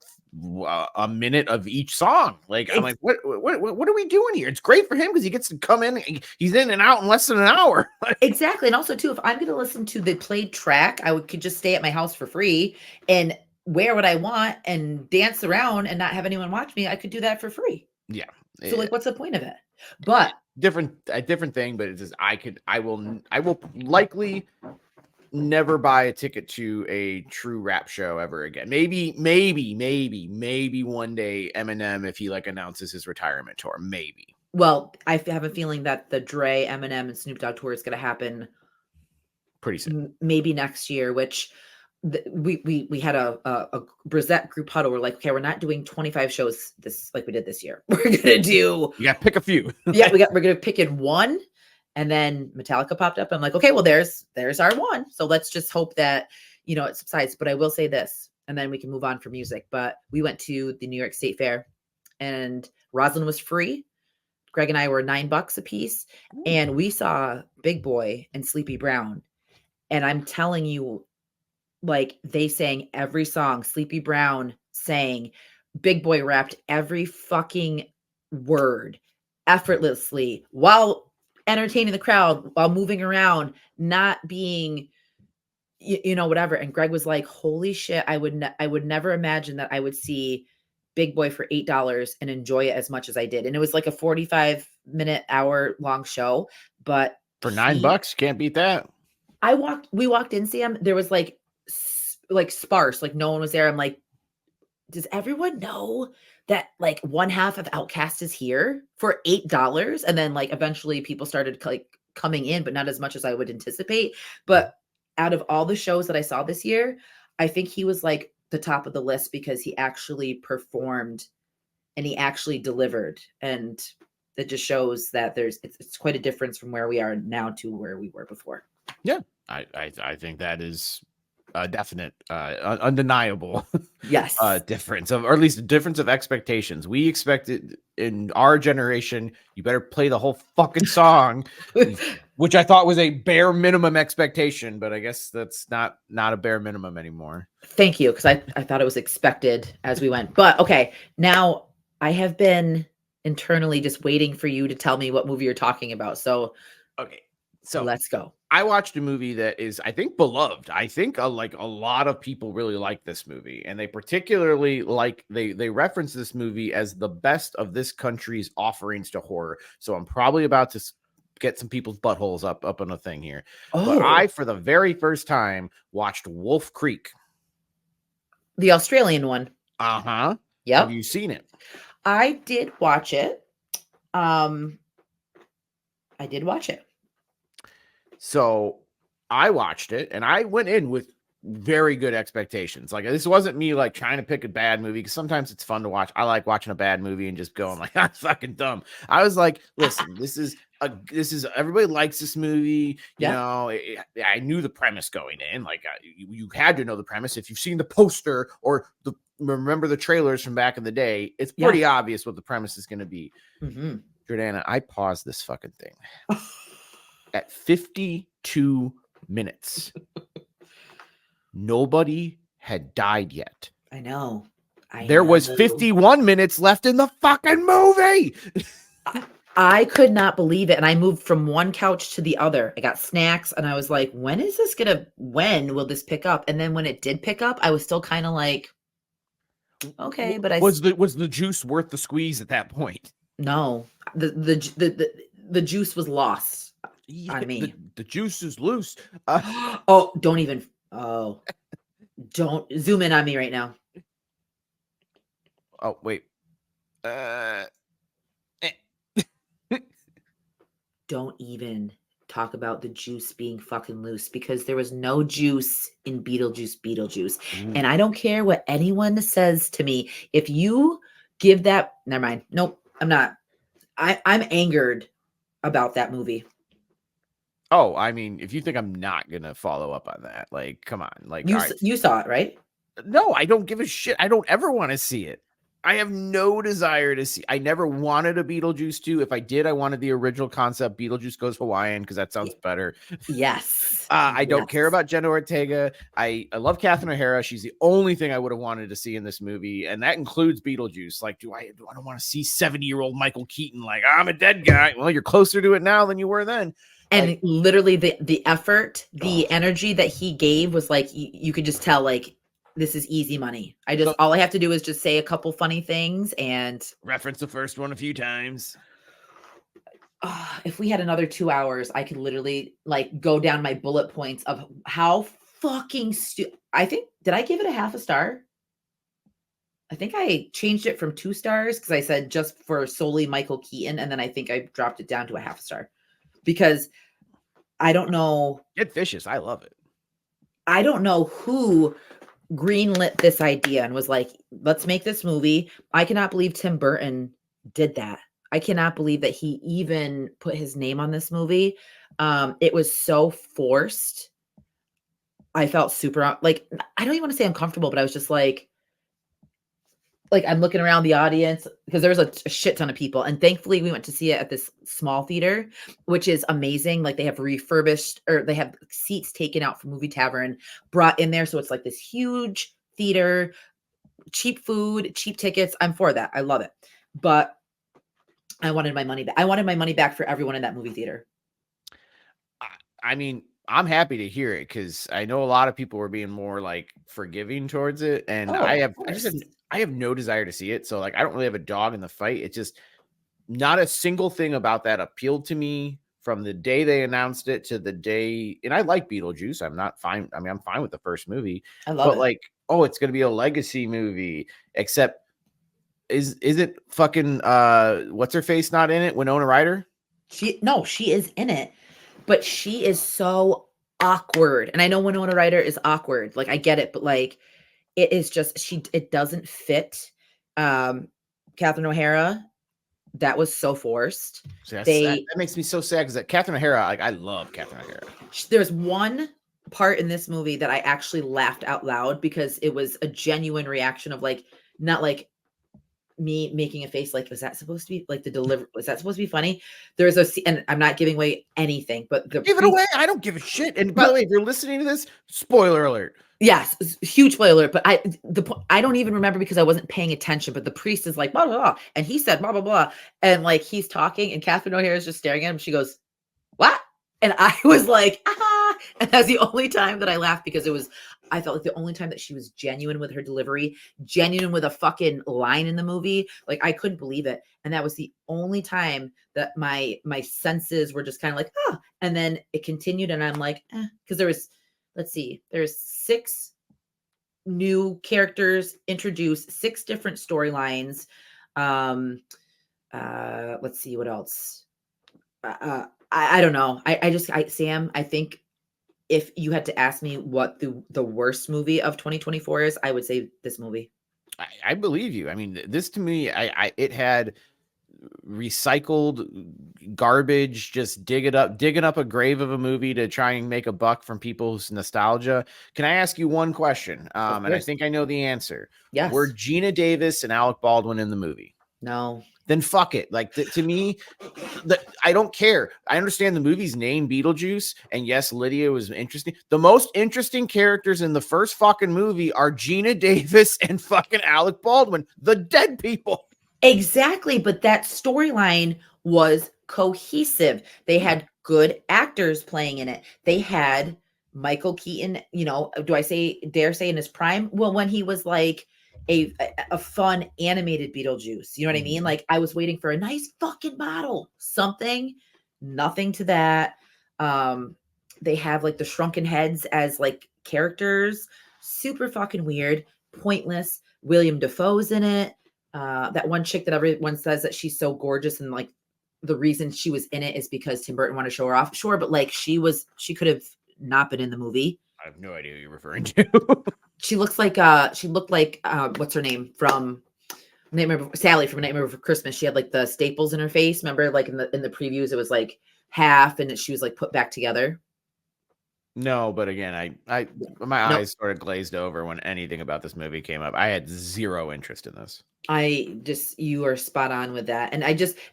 a minute of each song. Like, I'm like, what are we doing here? It's great for him because he gets to come in. He's in and out in less than an hour. Exactly. And also too, if I'm going to listen to the played track, could just stay at my house for free and wear what I want and dance around and not have anyone watch me. I could do that for free. Yeah. So like, what's the point of it? But a different thing, but it's just, I will likely never buy a ticket to a true rap show ever again. Maybe one day Eminem, if he like announces his retirement tour, maybe. well, I have a feeling that the Dre, Eminem, and Snoop Dogg tour is going to happen Pretty soon. maybe next year, which we had a Brizette group huddle. We're like, okay, we're not doing 25 shows this like we did this year. We're gonna do You got to pick a few. yeah, we're gonna pick in one, and then Metallica popped up. I'm like, okay, well there's our one. So let's just hope that it subsides. But I will say this, and then we can move on for music. But we went to the New York State Fair, and Roslyn was free. Greg and I were $9 a piece, and we saw Big Boy and Sleepy Brown. And I'm telling you, like they sang every song. Sleepy Brown sang, Big Boy rapped every fucking word effortlessly while entertaining the crowd, while moving around, not being, whatever. And Greg was like, holy shit, I would never imagine that I would see Big Boy for $8 and enjoy it as much as I did. And it was like a 45-minute, hour long show. But for $9, can't beat that. we walked in, Sam. There was like sparse, like no one was there. I'm like, does everyone know that like one half of Outcast is here for $8? And then like eventually people started like coming in, but not as much as I would anticipate. But out of all the shows that I saw this year, I think he was like the top of the list because he actually performed and he actually delivered. And it just shows that it's quite a difference from where we are now to where we were before. Yeah, I think that is a definite, undeniable, Yes, difference or at least a difference of expectations. We expected in our generation, you better play the whole fucking song, which I thought was a bare minimum expectation, but I guess that's not a bare minimum anymore. Thank you, because I thought it was expected as we went. But okay, now I have been internally just waiting for you to tell me what movie you're talking about. So okay, so let's go. I watched a movie that is, I think, beloved. I think like a lot of people really like this movie, and they particularly like they reference this movie as the best of this country's offerings to horror. So I'm probably about to get some people's buttholes up on a thing here. But I, for the very first time, watched Wolf Creek, the Australian one. Yep. Have you seen it? I did watch it. I did watch it. So I watched it and I went in with very good expectations. Like this wasn't me like trying to pick a bad movie because sometimes it's fun to watch. I like watching a bad movie and just going like, I'm fucking dumb. I was like, listen, this is everybody likes this movie. You know, I knew the premise going in. Like you had to know the premise. If you've seen the poster or remember the trailers from back in the day, it's pretty obvious what the premise is going to be. Mm-hmm. Jordana, I paused this fucking thing at 52 minutes. Nobody had died yet. I know. There was 51 minutes left in the fucking movie. I could not believe it. And I moved from one couch to the other. I got snacks and I was like, when will this pick up? And then when it did pick up, I was still kind of like, Okay, but Was the juice worth the squeeze at that point? no, the juice was lost Yeah, on me. the juice is loose. Oh, don't even. Oh, don't zoom in on me right now. Oh wait. Uh, eh. Don't even talk about the juice being fucking loose because there was no juice in Beetlejuice. Ooh. And I don't care what anyone says to me. If you give that, never mind. Nope, I'm not. I'm angered about that movie. Oh, I mean, if you think I'm not gonna follow up on that, like, come on, like, all right. You saw it, right? No, I don't give a shit. I don't ever want to see it. I have no desire to see. I never wanted a Beetlejuice 2. If I did, I wanted the original concept. Beetlejuice Goes Hawaiian because that sounds Y- better. Yes. I don't care Yes. about Jenna Ortega. I love Catherine O'Hara. She's the only thing I would have wanted to see in this movie, and that includes Beetlejuice. Like, do I don't want to see 70-year-old Michael Keaton like I'm a dead guy? Well, you're closer to it now than you were then. And Like, literally the effort, oh, the energy that he gave was like you could just tell like this is easy money. so All I have to do is just say a couple funny things and reference the first one a few times. if we had another 2 hours, I could literally like go down my bullet points of how fucking I think did I give it a half a star? I think I changed it from 2 stars because I said just for solely Michael Keaton, and then I think I dropped it down to a half star because I don't know. Get vicious. I love it. I don't know who greenlit this idea and was like, let's make this movie. I cannot believe Tim Burton did that. I cannot believe that he even put his name on this movie. It was so forced. I felt super like I don't even want to say uncomfortable, but I was just like I'm looking around the audience because there was a shit ton of people, and thankfully we went to see it at this small theater, which is amazing. Like they have refurbished or they have seats taken out from Movie Tavern, brought in there, so it's like this huge theater, cheap food, cheap tickets. I'm for that. I love it, but I wanted my money back. I wanted my money back for everyone in that movie theater. I mean, I'm happy to hear it because I know a lot of people were being more like forgiving towards it, and Oh, of I just course. have no desire to see it. So like, I don't really have a dog in the fight. It's just not a single thing about that appealed to me from the day they announced it to the day. And I like Beetlejuice. I'm not fine. I mean, I'm fine with the first movie, I love but it. like, oh, it's gonna be a legacy movie. Except, is it fucking what's her face not in it? Winona Ryder. She is in it, but she is so awkward. And I know Winona Ryder is awkward. Like I get it, but like it is just it doesn't fit. Um Catherine O'Hara, that was so forced. So They that makes me so sad because Catherine O'Hara, like I love Catherine O'Hara. there's one part in this movie that I actually laughed out loud because it was a genuine reaction of like not like me making a face like, was that supposed to be like the deliver? Was that supposed to be funny? There's and I'm not giving away anything, but the Give it away. I don't give a shit. And by the way, if you're listening to this, spoiler alert. yes, huge spoiler. But I don't even remember because I wasn't paying attention. But the priest is like blah blah blah, and he said blah blah blah, and like he's talking, and Catherine O'Hara is just staring at him. She goes, "What?" And I was like, ah, and that's the only time that I laughed because I felt like the only time that she was genuine with her delivery, genuine with a fucking line in the movie. Like I couldn't believe it. And that was the only time that my senses were just kind of like, ah, and then it continued. And I'm like, because let's see, there's 6 new characters introduced, 6 different storylines. Let's see what else. I don't know. Sam, I think if you had to ask me what the worst movie of 2024 is, I would say this movie. I believe you. I mean, this to me, it had recycled garbage, just digging up a grave of a movie to try and make a buck from people's nostalgia. Can I ask you one question? Of And I course. think I know the answer. Were Yes. Gina Davis and Alec Baldwin in the movie? No. Then fuck it. Like to me, I don't care. I understand the movie's name Beetlejuice, and yes, Lydia was interesting. The most interesting characters in the first fucking movie are Gina Davis and fucking Alec Baldwin, the dead people. Exactly, but that storyline was cohesive. They had good actors playing in it. They had Michael Keaton, dare say in his prime? Well, when he was like a fun animated Beetlejuice. You know what I mean? Like I was waiting for a nice fucking bottle, something, nothing to that. They have like the shrunken heads as like characters, super fucking weird, pointless. William Defoe's in it. That one chick that everyone says that she's so gorgeous and like the reason she was in it is because Tim Burton wanted to show her off. Sure, but like she could have not been in the movie. I have no idea who you're referring to. She looked like what's her name from Sally from Nightmare Before Christmas. She had like the staples in her face. Remember, like in the previews, it was like half, and she was like put back together. No, but again, my eyes sort of glazed over when anything about this movie came up. I had zero interest in this. You are spot on with that. And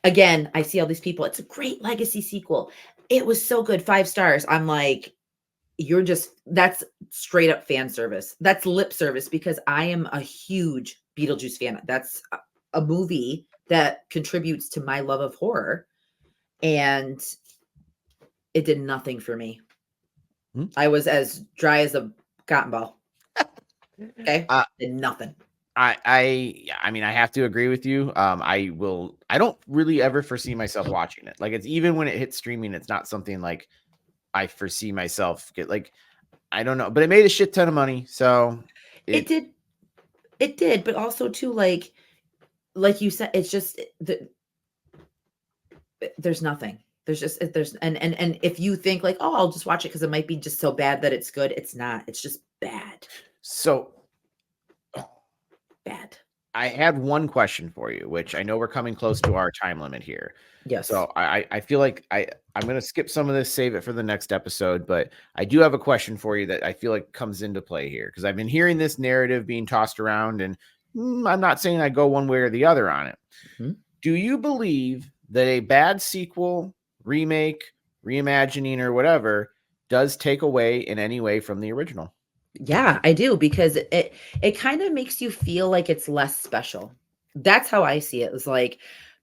again, I see all these people. It's a great legacy sequel. It was so good, 5 stars. I'm like, that's straight up fan service. That's lip service because I am a huge Beetlejuice fan. That's a movie that contributes to my love of horror. And it did nothing for me. I was as dry as a cotton ball. Okay. Did nothing. I mean, I have to agree with you. I don't really ever foresee myself watching it. Like it's even when it hits streaming, it's not something like I foresee myself get like, I don't know, but it made a shit ton of money. So it did. But also too, like you said, it's just there's nothing. And if you think like, oh, I'll just watch it because it might be just so bad that it's good. It's not. It's just bad. So bad. I had one question for you, which I know we're coming close to our time limit here. Yes. So I feel like I'm going to skip some of this, save it for the next episode. But I do have a question for you that I feel like comes into play here because I've been hearing this narrative being tossed around, and I'm not saying I go one way or the other on it. Mm-hmm. Do you believe that a bad sequel, remake, reimagining, or whatever does take away in any way from the original? Yeah, I do, because it kind of makes you feel like it's less special. That's how I see it. It's like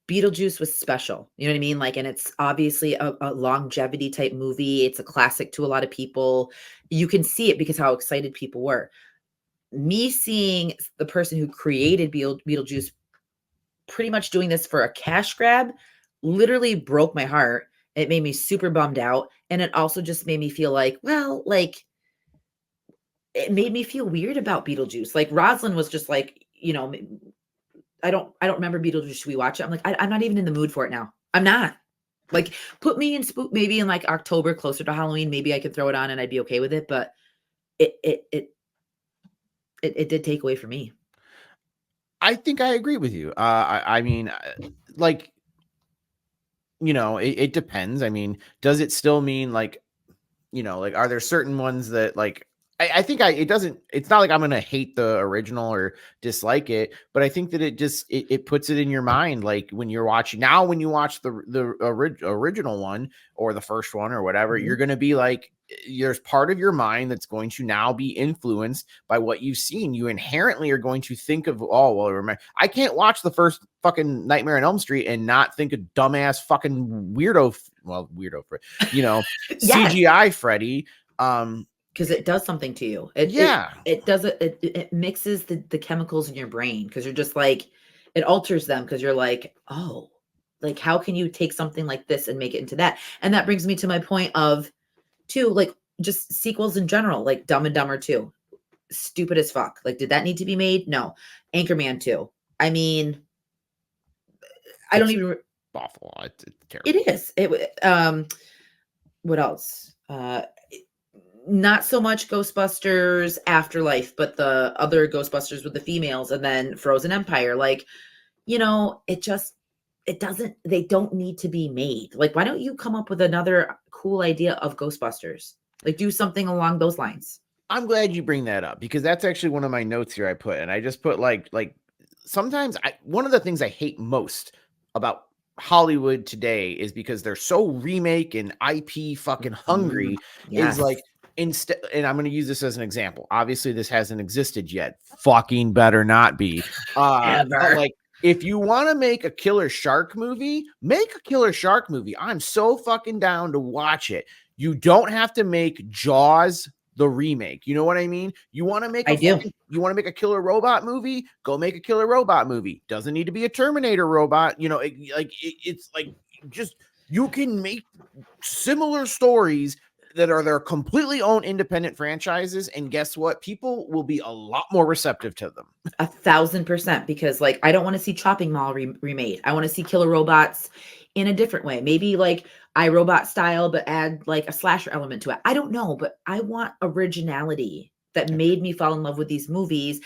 Beetlejuice was special. You know what I mean? Like, and it's obviously a longevity type movie. It's a classic to a lot of people. You can see it because how excited people were. Me seeing the person who created Beetlejuice pretty much doing this for a cash grab literally broke my heart. It made me super bummed out. And it also just made me feel like, well, like, it made me feel weird about Beetlejuice. Like Rosalind was just like, you know, I don't remember Beetlejuice. Should we watch it? I'm like, I'm not even in the mood for it now. I'm not. Like, put me in spook maybe in like October, closer to Halloween. Maybe I could throw it on and I'd be okay with it. But it did take away from me. I think I agree with you. I mean, like, you know, it depends. I mean, does it still mean like, you know, like, are there certain ones that like, I think it's not like I'm going to hate the original or dislike it, but I think that it puts it in your mind. Like when you watch the original one or the first one or whatever, mm-hmm. You're going to be like, there's part of your mind that's going to now be influenced by what you've seen. You inherently are going to think of, oh, well, remember, I can't watch the first fucking Nightmare on Elm Street and not think of dumbass fucking weirdo, you know, yes. CGI Freddy. Because it does something to you. It mixes the chemicals in your brain because you're just like, it alters them because you're like, oh, like how can you take something like this and make it into that? And that brings me to my point of too, like just sequels in general, like Dumb and Dumber 2. Stupid as fuck. Like, did that need to be made? No. Anchorman 2. I mean, I don't even awful. It's terrible. It is. What else? Not so much Ghostbusters Afterlife, but the other Ghostbusters with the females, and then Frozen Empire. Like, you know, they don't need to be made. Like, why don't you come up with another cool idea of Ghostbusters? Like, do something along those lines. I'm glad you bring that up because that's actually one of my notes here I put, and I just put like sometimes one of the things I hate most about Hollywood today is because they're so remake and IP fucking hungry. Yes. Is like, instead, and I'm going to use this as an example. Obviously, this hasn't existed yet. Fucking better not be. Like, if you want to make a killer shark movie, make a killer shark movie. I'm so fucking down to watch it. You don't have to make Jaws the remake. You know what I mean? You want to make you want to make a killer robot movie? Go make a killer robot movie. Doesn't need to be a Terminator robot. You know, it's like just you can make similar stories that are their completely own independent franchises, and guess what? People will be a lot more receptive to them. 1,000%, because like I don't want to see Chopping Mall remade. I want to see killer robots in a different way. Maybe like iRobot style, but add like a slasher element to it. I don't know, but I want originality that made me fall in love with these movies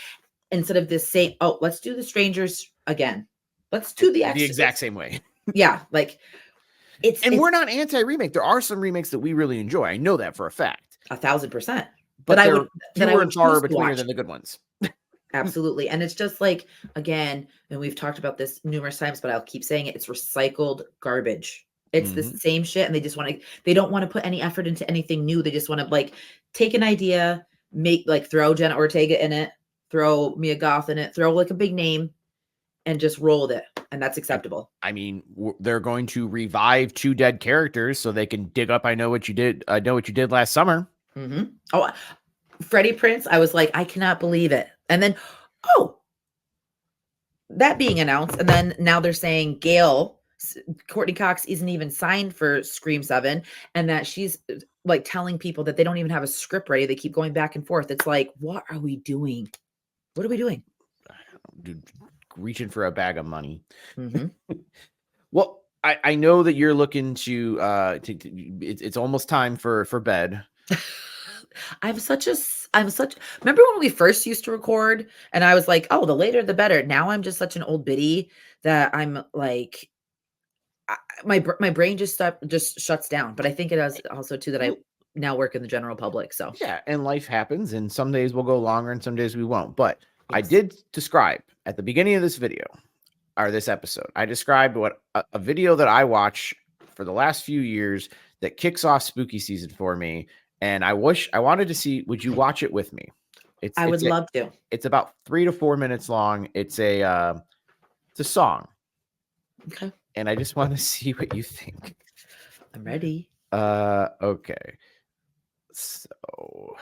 instead of this same, oh, let's do The Strangers again. Let's do the exact same way. Yeah, like we're not anti-remake. There are some remakes that we really enjoy. I know that for a fact. 1,000%. But I would far between than the good ones. Absolutely. And it's just like, again, and we've talked about this numerous times, but I'll keep saying it, it's recycled garbage. It's the same shit, and they don't want to put any effort into anything new. They just want to like take an idea, throw Jenna Ortega in it, throw Mia Goth in it, throw like a big name, and just roll with it. And that's acceptable. I mean, they're going to revive 2 dead characters so they can dig up I Know What You Did last summer. Mm-hmm. Oh, Freddie Prinze, I was like, I cannot believe it. And then, that being announced, and then now they're saying Courtney Cox isn't even signed for Scream 7, and that she's like telling people that they don't even have a script ready. They keep going back and forth. It's like, what are we doing? What are we doing? Dude, reaching for a bag of money. Mm-hmm. Well, I know that you're looking to it's almost time for bed. Remember when we first used to record and I was like, oh, the later the better. Now I'm just such an old biddy that I'm like, my brain just shuts down. But I think it is also too that I now work in the general public. So yeah, and life happens, and some days we'll go longer and some days we won't. But yes. I did describe at the beginning of this video or this episode, I described what a video that I watch for the last few years that kicks off spooky season for me. And I wanted to see, would you watch it with me? I would love to. It's about 3 to 4 minutes long. It's a song. Okay. And I just want to see what you think. I'm ready. Okay. So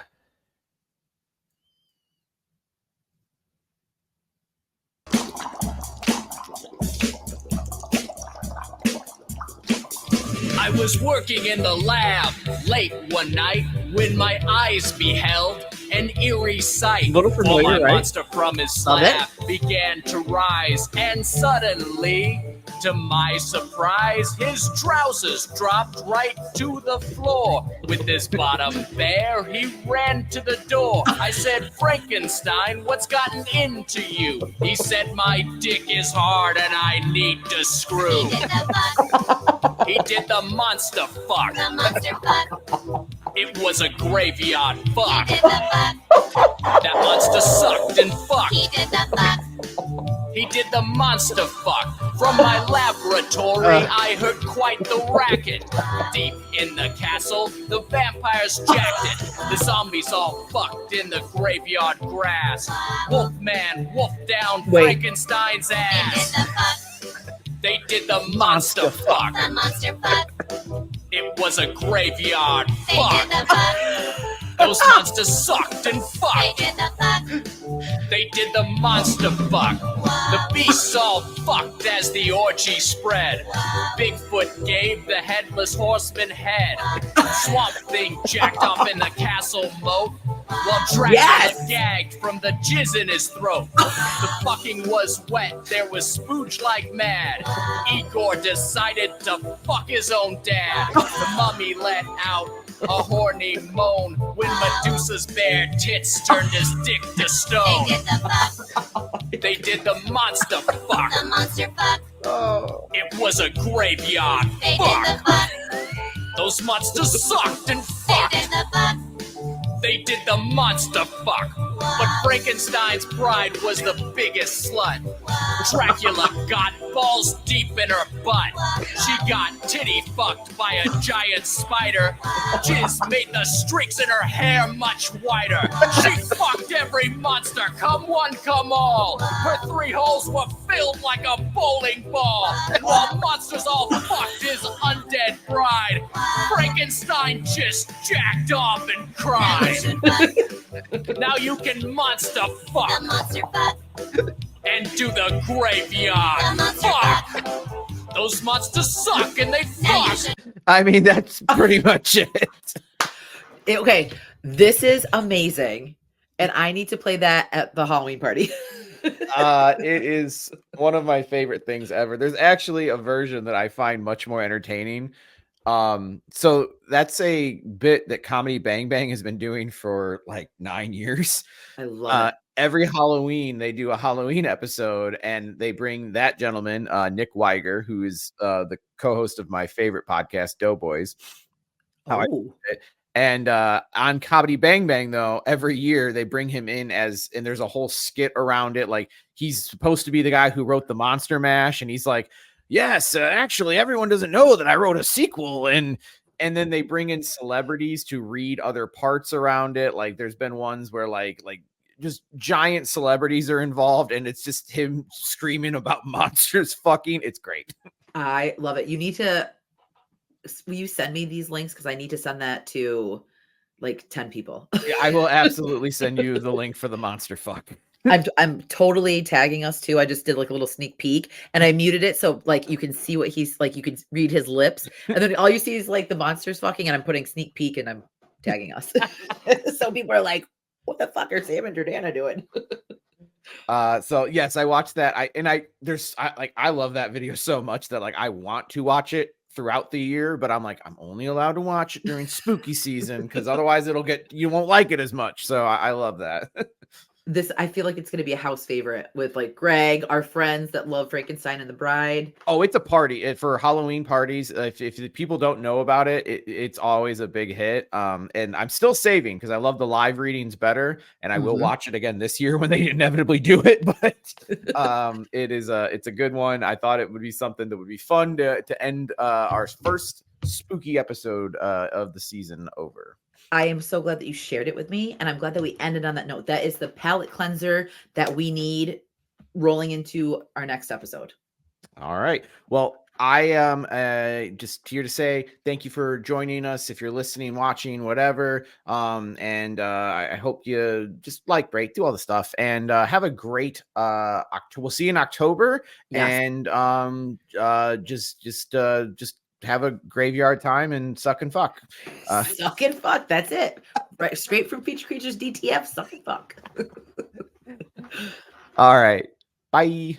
I was working in the lab late one night when my eyes beheld an eerie sight. A little familiar, my right? monster from his slab began to rise, and suddenly, to my surprise, his trousers dropped right to the floor. With his bottom bare, he ran to the door. I said, Frankenstein, what's gotten into you? He said, my dick is hard and I need to screw. He did the monster fuck. The monster fuck. It was a graveyard fuck. He did the fuck. That monster sucked and fucked. He did the fuck. He did the monster fuck. From my laboratory, I heard quite the racket. Deep in the castle, the vampires jacked it. The zombies all fucked in the graveyard grass. Wolfman wolfed down Frankenstein's He did ass. the fuck. They did the monster fuck. The monster fuck. It was a graveyard They fuck. did the fuck. Those monsters sucked and They fucked. did the fuck. They did the monster fuck. The beasts all fucked as the orgy spread. Bigfoot gave the headless horseman head. Swamp Thing jacked off in the castle moat, while Dracula gagged from the jizz in his throat. The fucking was wet, there was spooge like mad. Igor decided to fuck his own dad. The mummy let out a horny moan when Medusa's bare tits turned his dick to They stone. did the fuck. They did the monster fuck. The monster fuck. It was a graveyard They did the fuck. fuck. Those monsters sucked and They fucked. did the fuck. They did the monster fuck. But Frankenstein's bride was the biggest slut. Dracula got balls deep in her butt. She got titty fucked by a giant spider. Jizz made the streaks in her hair much whiter. She fucked every monster, come one, come all. Her 3 holes were filled like a bowling ball. And while monsters all fucked his undead bride, Frankenstein just jacked off and cried. Now you can monster The fuck monster fuck. and do the graveyard The monster fuck. Those monsters suck and they fuck. I mean, that's pretty much it. Okay, this is amazing, and I need to play that at the Halloween party. It is one of my favorite things ever. There's actually a version that I find much more entertaining. So that's a bit that Comedy Bang Bang has been doing for like 9 years. I love it. Every Halloween they do a Halloween episode, and they bring that gentleman, Nick Weiger, who is the co-host of my favorite podcast, Doughboys. how I Oh, And on Comedy Bang Bang, though, every year they bring him in and there's a whole skit around it. Like, he's supposed to be the guy who wrote the Monster Mash, and he's like, yes, actually, everyone doesn't know that I wrote a sequel. And then they bring in celebrities to read other parts around it. Like, there's been ones where like just giant celebrities are involved, and it's just him screaming about monsters fucking. It's great. I love it. Will you send me these links? Because I need to send that to like 10 people. Yeah, I will absolutely send you the link for the monster fuck. I'm totally tagging us too. I just did like a little sneak peek and I muted it so like you can see what he's like, you can read his lips, and then all you see is like the monsters fucking, and I'm putting sneak peek and I'm tagging us. So people are like, what the fuck are Sam and Jordana doing? So yes, I watched that. I love that video so much that like I want to watch it throughout the year, but I'm like, I'm only allowed to watch it during spooky season because otherwise you won't like it as much. So I love that. I feel like it's going to be a house favorite with like Greg, our friends that love Frankenstein and the Bride. Oh, it's a party for Halloween parties. If the people don't know about it, it's always a big hit. And I'm still saving because I love the live readings better, and I will watch it again this year when they inevitably do it. But it's a good one. I thought it would be something that would be fun to end our first spooky episode of the season over. I am so glad that you shared it with me, and I'm glad that we ended on that note. That is the palate cleanser that we need rolling into our next episode. All right. Well, I am just here to say thank you for joining us. If you're listening, watching, whatever, and I hope you just rate, do all the stuff, and have a great October. We'll see you in October, Yes. and just have a graveyard time and suck and fuck. Suck and fuck. That's it. Right. Straight from Feature Creatures DTF. Suck and fuck. All right. Bye.